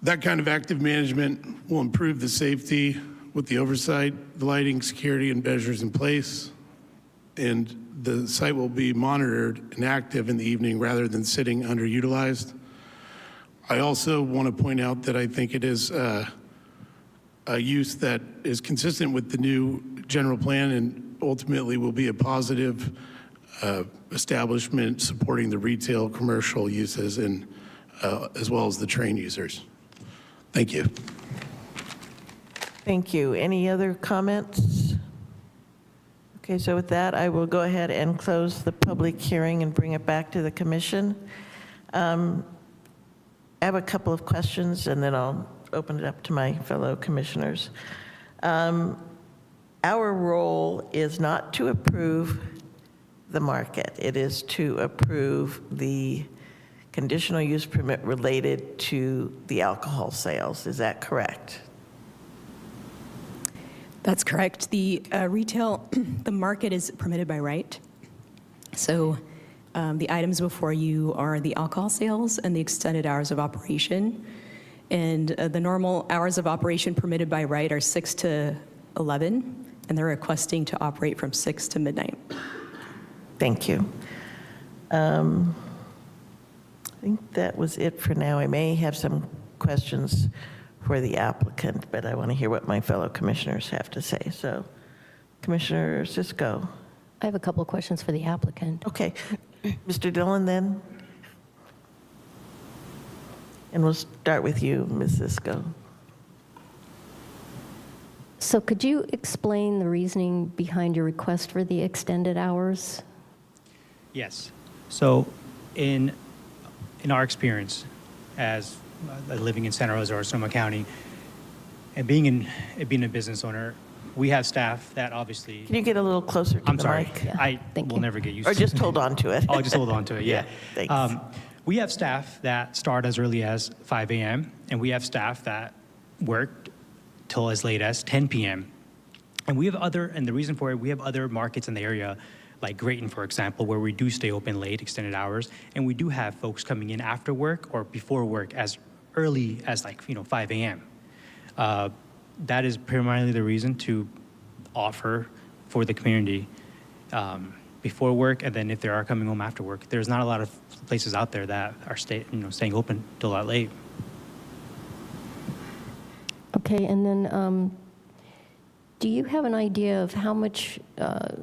That kind of active management will improve the safety with the oversight, the lighting, security, and measures in place. And the site will be monitored and active in the evening rather than sitting underutilized. I also want to point out that I think it is a use that is consistent with the new general plan and ultimately will be a positive establishment supporting the retail commercial uses and as well as the train users. Thank you. Thank you. Any other comments? Okay, so with that, I will go ahead and close the public hearing and bring it back to the commission. I have a couple of questions, and then I'll open it up to my fellow commissioners. Our role is not to approve the market. It is to approve the conditional use permit related to the alcohol sales. Is that correct? That's correct. The retail, the market is permitted by right. So the items before you are the alcohol sales and the extended hours of operation. And the normal hours of operation permitted by right are 6 to 11, and they're requesting to operate from 6 to midnight. Thank you. I think that was it for now. I may have some questions for the applicant, but I want to hear what my fellow commissioners have to say. So, Commissioner Cisco. I have a couple of questions for the applicant. Okay. Mr. Dillon, then. And we'll start with you, Ms. Cisco. So could you explain the reasoning behind your request for the extended hours? Yes. So in our experience as living in Santa Rosa or Sonoma County and being a business owner, we have staff that obviously... Can you get a little closer to the mic? Yeah. I will never get used to it. Or just hold on to it. I'll just hold on to it, yeah. Thanks. We have staff that start as early as 5 a.m., and we have staff that work till as late as 10 p.m. And the reason for it, we have other markets in the area, like Grayton, for example, where we do stay open late, extended hours, and we do have folks coming in after work or before work as early as 5 a.m. That is primarily the reason to offer for the community before work, and then if they are coming home after work. There's not a lot of places out there that are staying open till that late. Okay, and then do you have an idea of how much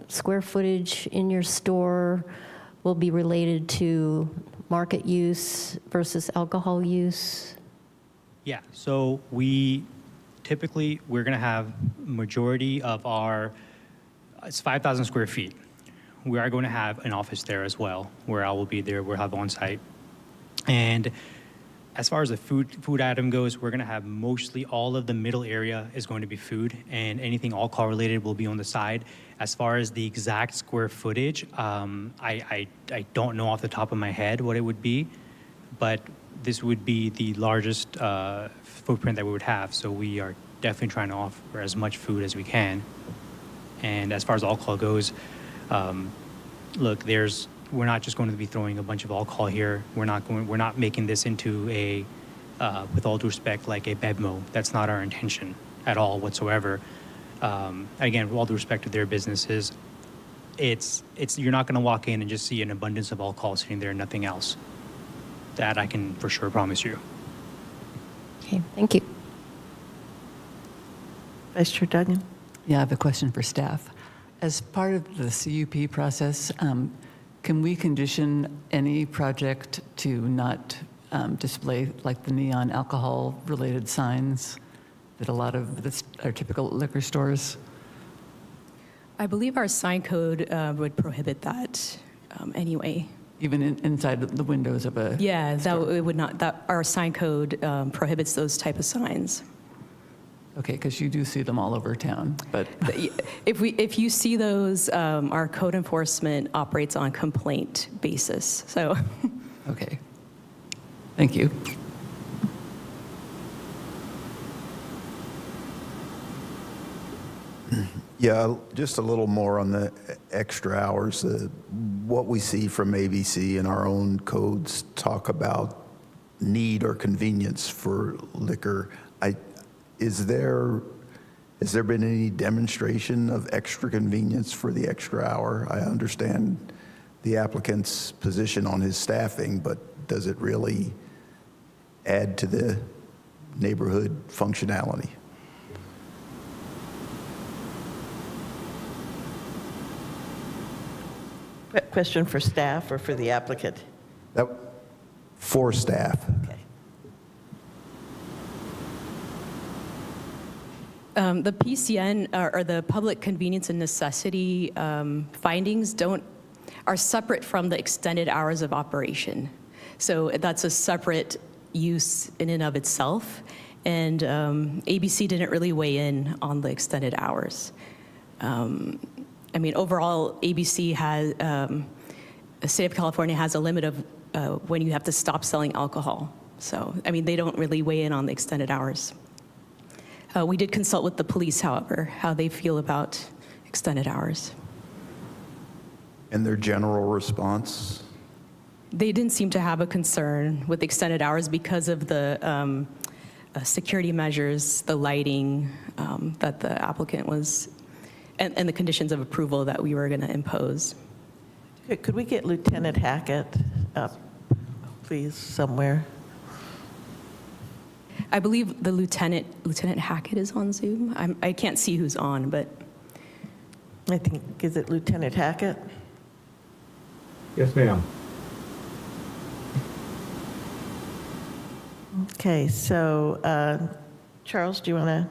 square footage in your store will be related to market use versus alcohol use? Yeah, so we're going to have majority of it's 5,000 square feet. We are going to have an office there as well, where I will be there. We'll have on-site. And as far as the food item goes, we're going to have mostly all of the middle area is going to be food, and anything alcohol related will be on the side. As far as the exact square footage, I don't know off the top of my head what it would be, but this would be the largest footprint that we would have. So we are definitely trying to offer as much food as we can. And as far as alcohol goes, look, we're not just going to be throwing a bunch of alcohol here. We're not making this into a with all due respect, like a BevMo. That's not our intention at all whatsoever. Again, with all due respect to their businesses, you're not going to walk in and just see an abundance of alcohol sitting there and nothing else. That I can for sure promise you. Okay, thank you. Vice Chair Duggan? Yeah, I have a question for staff. As part of the CUP process, can we condition any project to not display like the neon alcohol-related signs that a lot of our typical liquor stores? I believe our sign code would prohibit that anyway. Even inside the windows of a Yeah, it would not. That our sign code prohibits those type of signs. Okay, because you do see them all over town, but If you see those, our code enforcement operates on complaint basis. So, okay. Thank you. Yeah, just a little more on the extra hours. What we see from ABC and our own codes talk about need or convenience for liquor. Has there been any demonstration of extra convenience for the extra hour? I understand the applicant's position on his staffing, but does it really add to the neighborhood functionality? Question for staff or for the applicant? For staff. Okay. the PCN or the public convenience and necessity findings are separate from the extended hours of operation. So that's a separate use in and of itself. And ABC didn't really weigh in on the extended hours. I mean, overall, ABC has, the state of California has a limit of when you have to stop selling alcohol. So, I mean, they don't really weigh in on the extended hours. We did consult with the police, however, how they feel about extended hours. And their general response? They didn't seem to have a concern with extended hours because of the security measures, the lighting that the applicant was, and the conditions of approval that we were going to impose. Could we get Lieutenant Hackett up, please, somewhere? I believe the Lieutenant Hackett is on Zoom. I can't see who's on, but. I think, is it Lieutenant Hackett? Yes, ma'am. Okay, so Charles, do you want to?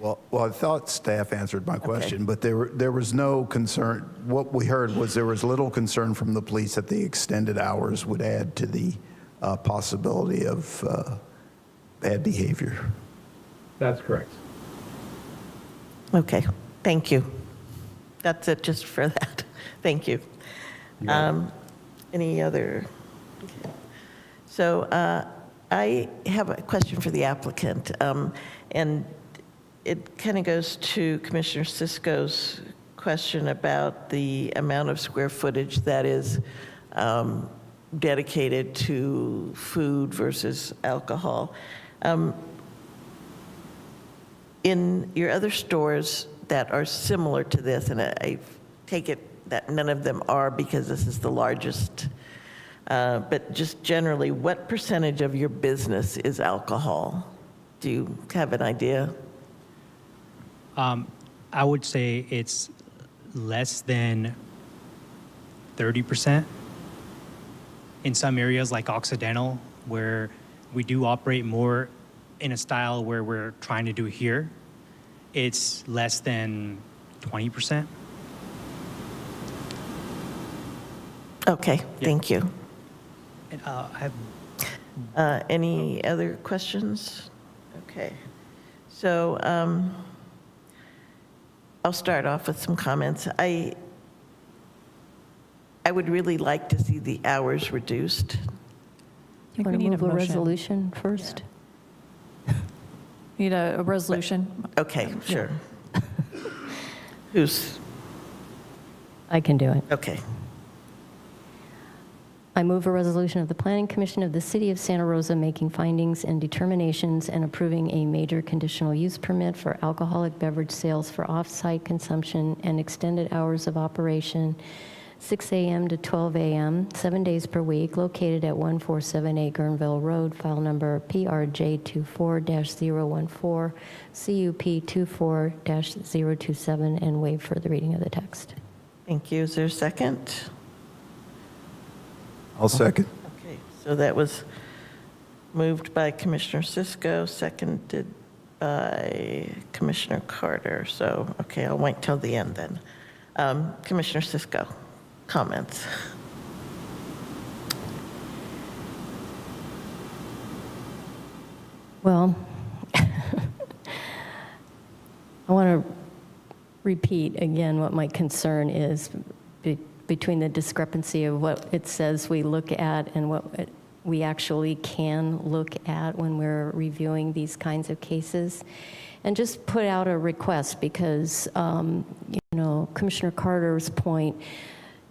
Well, I thought staff answered my question, but there was no concern. What we heard was there was little concern from the police that the extended hours would add to the possibility of bad behavior. That's correct. Okay, thank you. That's it just for that. Thank you. Any other? Okay. So I have a question for the applicant, and it kind of goes to Commissioner Cisco's question about the amount of square footage that is dedicated to food versus alcohol. In your other stores that are similar to this, and I take it that none of them are because this is the largest, but just generally, what percentage of your business is alcohol? Do you have an idea? I would say it's less than 30%. In some areas like Occidental, where we do operate more in a style where we're trying to do here, it's less than 20%. Okay, thank you. And, I have Any other questions? Okay. So I'll start off with some comments. I would really like to see the hours reduced. You want to move a resolution first? Need a resolution? Okay, sure. Who's? I can do it. Okay. I move a resolution of the Planning Commission of the City of Santa Rosa making findings and determinations and approving a major conditional use permit for alcoholic beverage sales for off-site consumption and extended hours of operation, 6 a.m. to 12 a.m., 7 days per week, located at 1478 Guerneville Road, file number PRJ24-014, CUP24-027, and waive further reading of the text. Thank you. Is there a second? I'll second. Okay, so that was moved by Commissioner Cisco, seconded by Commissioner Carter. So, okay, I'll wait till the end then. Commissioner Cisco, comments? Well, I want to repeat again what my concern is between the discrepancy of what it says we look at and what we actually can look at when we're reviewing these kinds of cases. And just put out a request because, Commissioner Carter's point,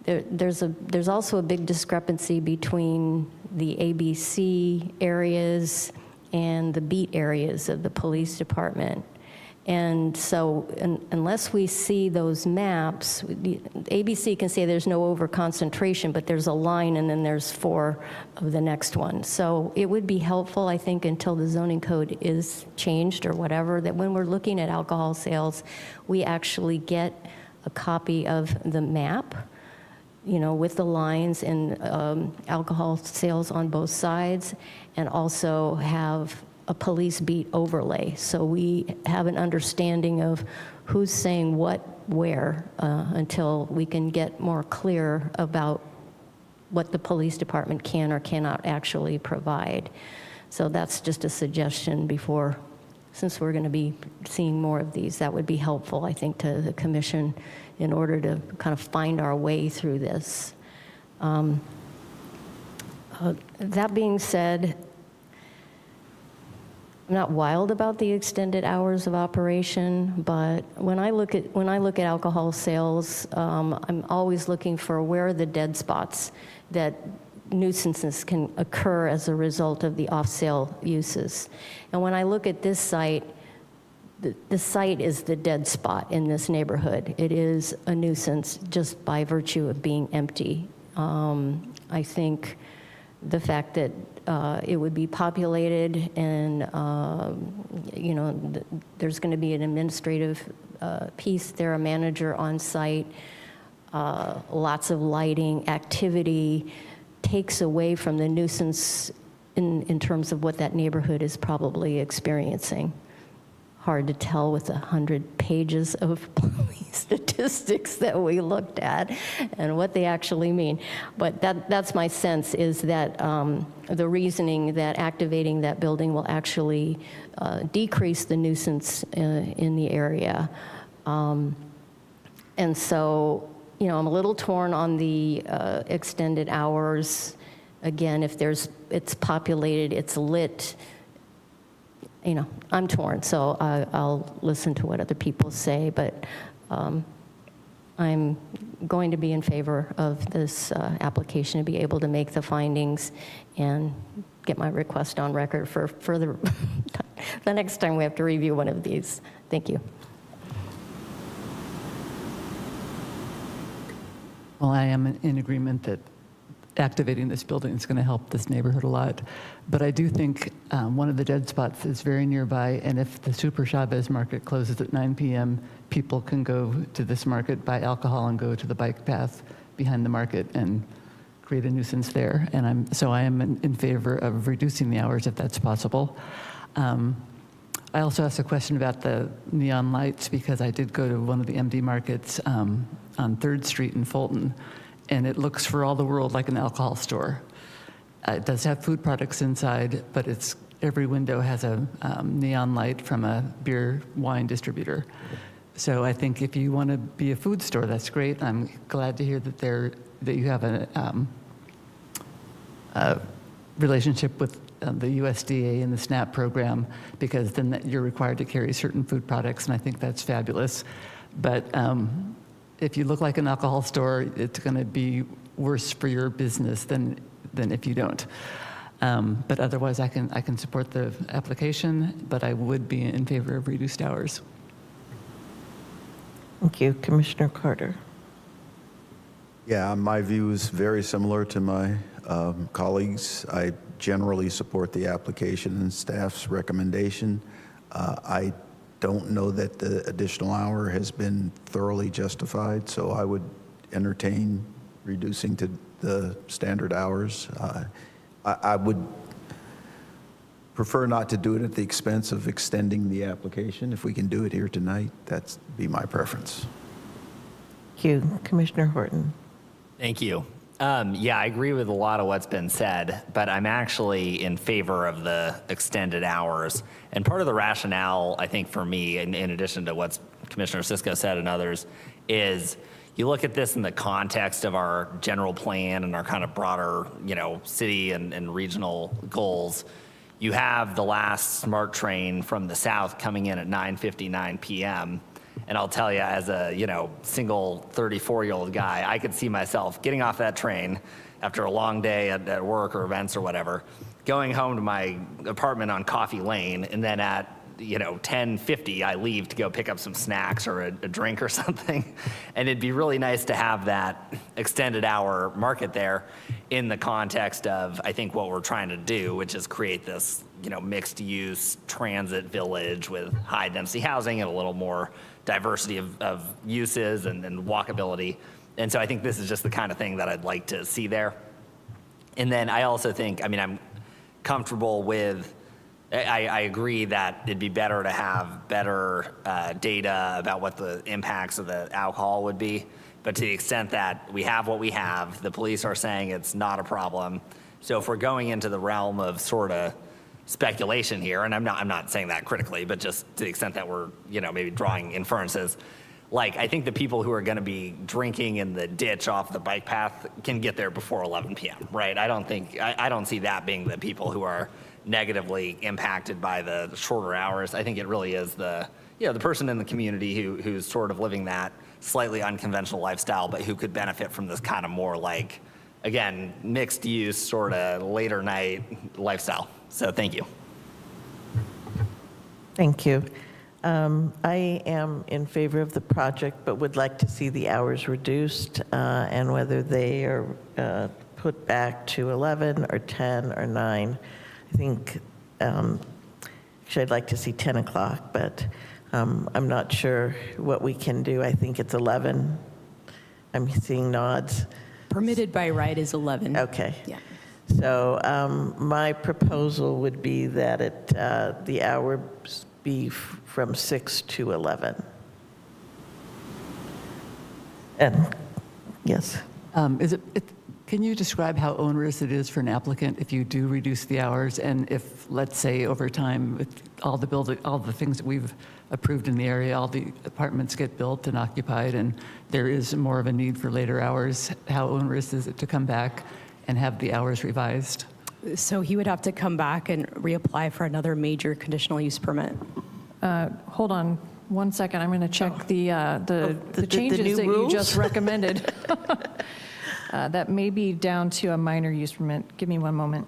there's also a big discrepancy between the ABC areas and the beat areas of the police department. And so unless we see those maps, ABC can say there's no over-concentration, but there's a line and then there's 4 of the next one. So it would be helpful, I think, until the zoning code is changed or whatever, that when we're looking at alcohol sales, we actually get a copy of the map, with the lines and alcohol sales on both sides, and also have a police beat overlay, so we have an understanding of who's saying what where until we can get more clear about what the police department can or cannot actually provide. So that's just a suggestion before, since we're going to be seeing more of these, that would be helpful, I think, to the commission in order to kind of find our way through this. That being said, I'm not wild about the extended hours of operation, but when I look at alcohol sales, I'm always looking for where are the dead spots that nuisances can occur as a result of the off-sale uses. And when I look at this site, the site is the dead spot in this neighborhood. It is a nuisance just by virtue of being empty. I think the fact that it would be populated and, there's going to be an administrative piece there, a manager on site, lots of lighting, activity, takes away from the nuisance in terms of what that neighborhood is probably experiencing. Hard to tell with 100 pages of police statistics that we looked at and what they actually mean. But that's my sense, is that the reasoning that activating that building will actually decrease the nuisance in the area. And so, I'm a little torn on the extended hours. Again, if it's populated, it's lit, I'm torn, so I'll listen to what other people say, but I'm going to be in favor of this application to be able to make the findings and get my request on record for further the next time we have to review one of these. Thank you. Well, I am in agreement that activating this building is going to help this neighborhood a lot. But I do think one of the dead spots is very nearby, and if the Super Chavez market closes at 9 p.m., people can go to this market, buy alcohol, and go to the bike path behind the market and create a nuisance there. And I am in favor of reducing the hours if that's possible. I also asked a question about the neon lights because I did go to one of the MD markets on 3rd Street in Fulton, and it looks for all the world like an alcohol store. It does have food products inside, but every window has a neon light from a beer wine distributor. So I think if you want to be a food store, that's great. I'm glad to hear that you have a relationship with the USDA and the SNAP program, because then you're required to carry certain food products, and I think that's fabulous. But if you look like an alcohol store, it's going to be worse for your business than than if you don't. But otherwise, I can support the application, but I would be in favor of reduced hours. Thank you. Commissioner Carter. Yeah, my view is very similar to my colleagues. I generally support the application and staff's recommendation. I don't know that the additional hour has been thoroughly justified, so I would entertain reducing to the standard hours. I would prefer not to do it at the expense of extending the application. If we can do it here tonight, that'd be my preference. Thank you. Commissioner Horton. Thank you. Yeah, I agree with a lot of what's been said, but I'm actually in favor of the extended hours. And part of the rationale, I think, for me, in addition to what Commissioner Cisco said and others, is you look at this in the context of our general plan and our kind of broader, city and regional goals. You have the last SMART train from the south coming in at 9:59 p.m. And I'll tell you, as a single 34-year-old guy, I could see myself getting off that train after a long day at work or events or whatever, going home to my apartment on Coffee Lane, and then at 10:50 I leave to go pick up some snacks or a drink or something. And it'd be really nice to have that extended hour market there in the context of, I think, what we're trying to do, which is create this mixed use transit village with high density housing and a little more diversity of uses and walkability. And so I think this is just the kind of thing that I'd like to see there. And then I also think, I'm comfortable with, I agree that it'd be better to have better data about what the impacts of the alcohol would be. But to the extent that we have what we have, the police are saying it's not a problem. So if we're going into the realm of sort of speculation here, and I'm not saying that critically, but just to the extent that we're, maybe drawing inferences, like, I think the people who are going to be drinking in the ditch off the bike path can get there before 11 p.m., right? I don't see that being the people who are negatively impacted by the shorter hours. I think it really is the person in the community who's sort of living that slightly unconventional lifestyle, but who could benefit from this kind of more like, again, mixed use sort of later night lifestyle. So thank you. Thank you. I am in favor of the project, but would like to see the hours reduced, and whether they are put back to 11 or 10 or 9. I think, actually I'd like to see 10 o'clock, but I'm not sure what we can do. I think it's 11. I'm seeing nods. Permitted by right is 11. Okay. Yeah. So my proposal would be that the hours be from 6 to 11. And yes. Can you describe how onerous it is for an applicant if you do reduce the hours, and if, let's say, over time, with all the things that we've approved in the area, all the apartments get built and occupied, and there is more of a need for later hours, how onerous is it to come back and have the hours revised? So he would have to come back and reapply for another major conditional use permit. Hold on 1 second. I'm going to check the changes new that rules? you just recommended. That may be down to a minor use permit. Give me one moment.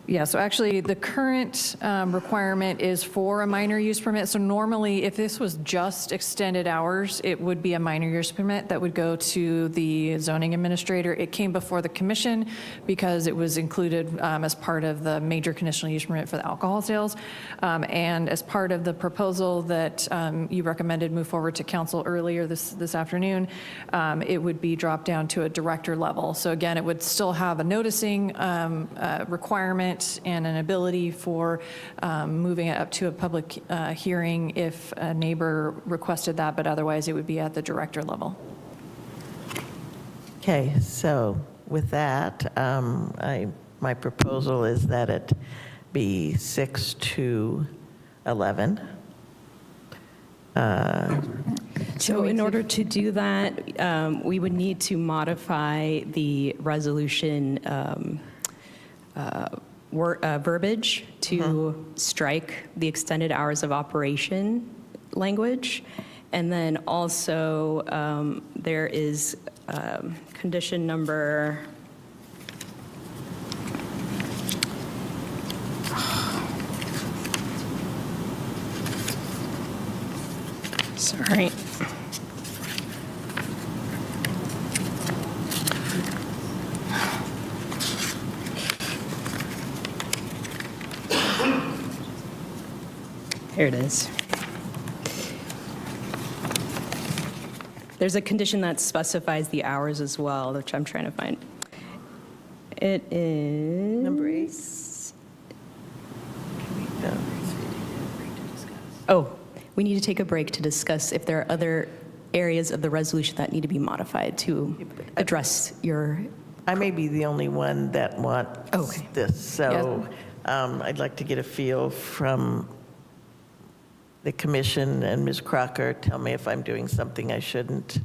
Yeah, so actually the current requirement is for a minor use permit. So normally if this was just extended hours, it would be a minor use permit that would go to the zoning administrator. It came before the commission because it was included as part of the major conditional use permit for the alcohol sales. And as part of the proposal that you recommended move forward to council earlier this afternoon, it would be dropped down to a director level. So again, it would still have a noticing requirement and an ability for moving it up to a public hearing if a neighbor requested that, but otherwise it would be at the director level. Okay, so with that, my proposal is that it be 6 to 11. So in order to do that, we would need to modify the resolution verbiage to strike the extended hours of operation language And then also, there is condition number, sorry. Here it is. There's a condition that specifies the hours as well, which I'm trying to find. It is... Number 8. Oh, we need to take a break to discuss if there are other areas of the resolution that need to be modified to address your... I may be the only one that wants this, so I'd like to get a feel from the commission, and Ms. Crocker, tell me if I'm doing something I shouldn't.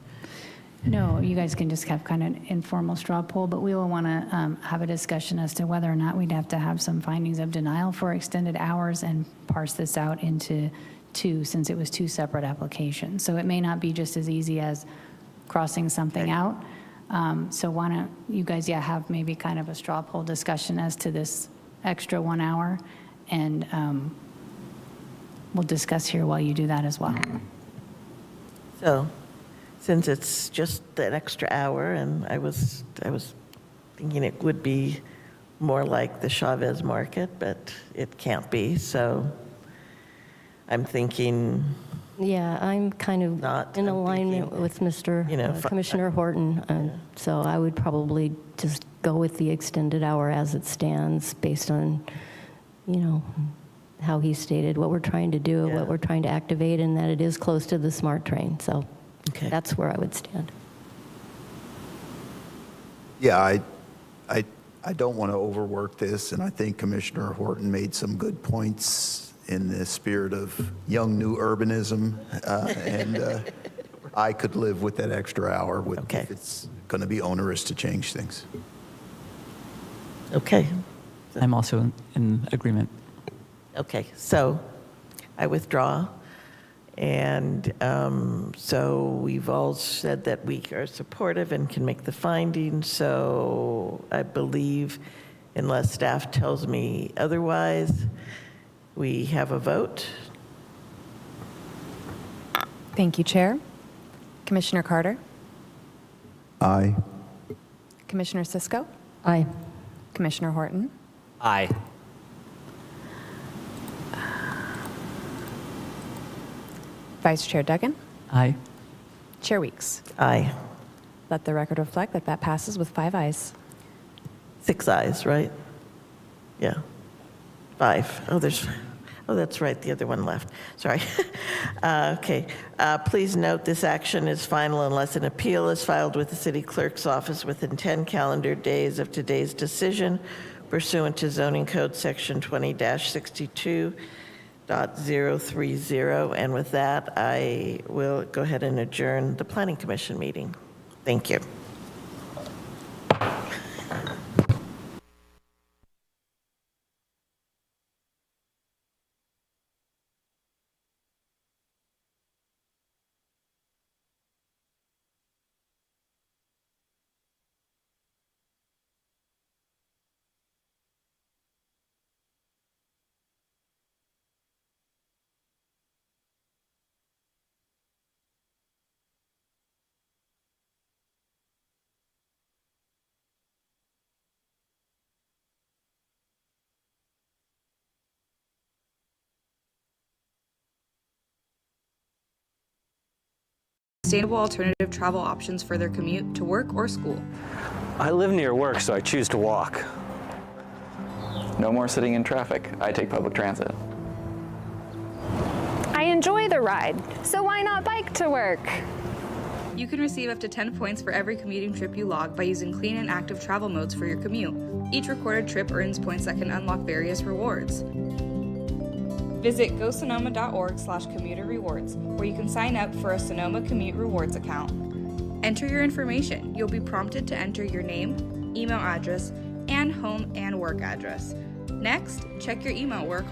No, you guys can just have kind of an informal straw poll, but we will want to have a discussion as to whether or not we'd have to have some findings of denial for extended hours and parse this out into 2, since it was 2 separate applications. So it may not be just as easy as crossing something out. So why don't you guys, have maybe kind of a straw poll discussion as to this extra 1 hour, and we'll discuss here while you do that as well. So, since it's just an extra hour, and I was thinking it would be more like the Chavez Market, but it can't be, so I'm thinking... Yeah, I'm kind of in alignment with Mr. Commissioner Horton, so I would probably just go with the extended hour as it stands based on, how he stated what we're trying to do, what we're trying to activate, and that it is close to the SMART train. So that's where I would stand. Yeah, I don't want to overwork this, and I think Commissioner Horton made some good points in the spirit of young new urbanism, and I could live with that extra hour if it's going to be onerous to change things. Okay. I'm also in agreement. Okay, so I withdraw. And so we've all said that we are supportive and can make the findings. So I believe, unless staff tells me otherwise, we have a vote. Thank you, Chair. Commissioner Carter? Aye. Commissioner Cisco? Aye. Commissioner Horton? Aye. Vice Chair Duggan? Aye. Chair Weeks? Aye. Let the record reflect that that passes with 5 ayes. 6 ayes, right? Yeah. 5. Oh, that's right, the other one left. Sorry. Okay. Please note this action is final unless an appeal is filed with the city clerk's office within 10 calendar days of today's decision pursuant to zoning code section 20-62.030. And with that, I will go ahead and adjourn the Planning Commission meeting. Thank you. Sustainable alternative travel options for their commute to work or school. I live near work, so I choose to walk. No more sitting in traffic. I take public transit. I enjoy the ride, so why not bike to work? You can receive up to 10 points for every commuting trip you log by using clean and active travel modes for your commute. Each recorded trip earns points that can unlock various rewards. Visit gosonoma.org/commuter rewards, where you can sign up for a Sonoma Commute Rewards account. Enter your information. You'll be prompted to enter your name, email address, and home and work address. Next, check your email work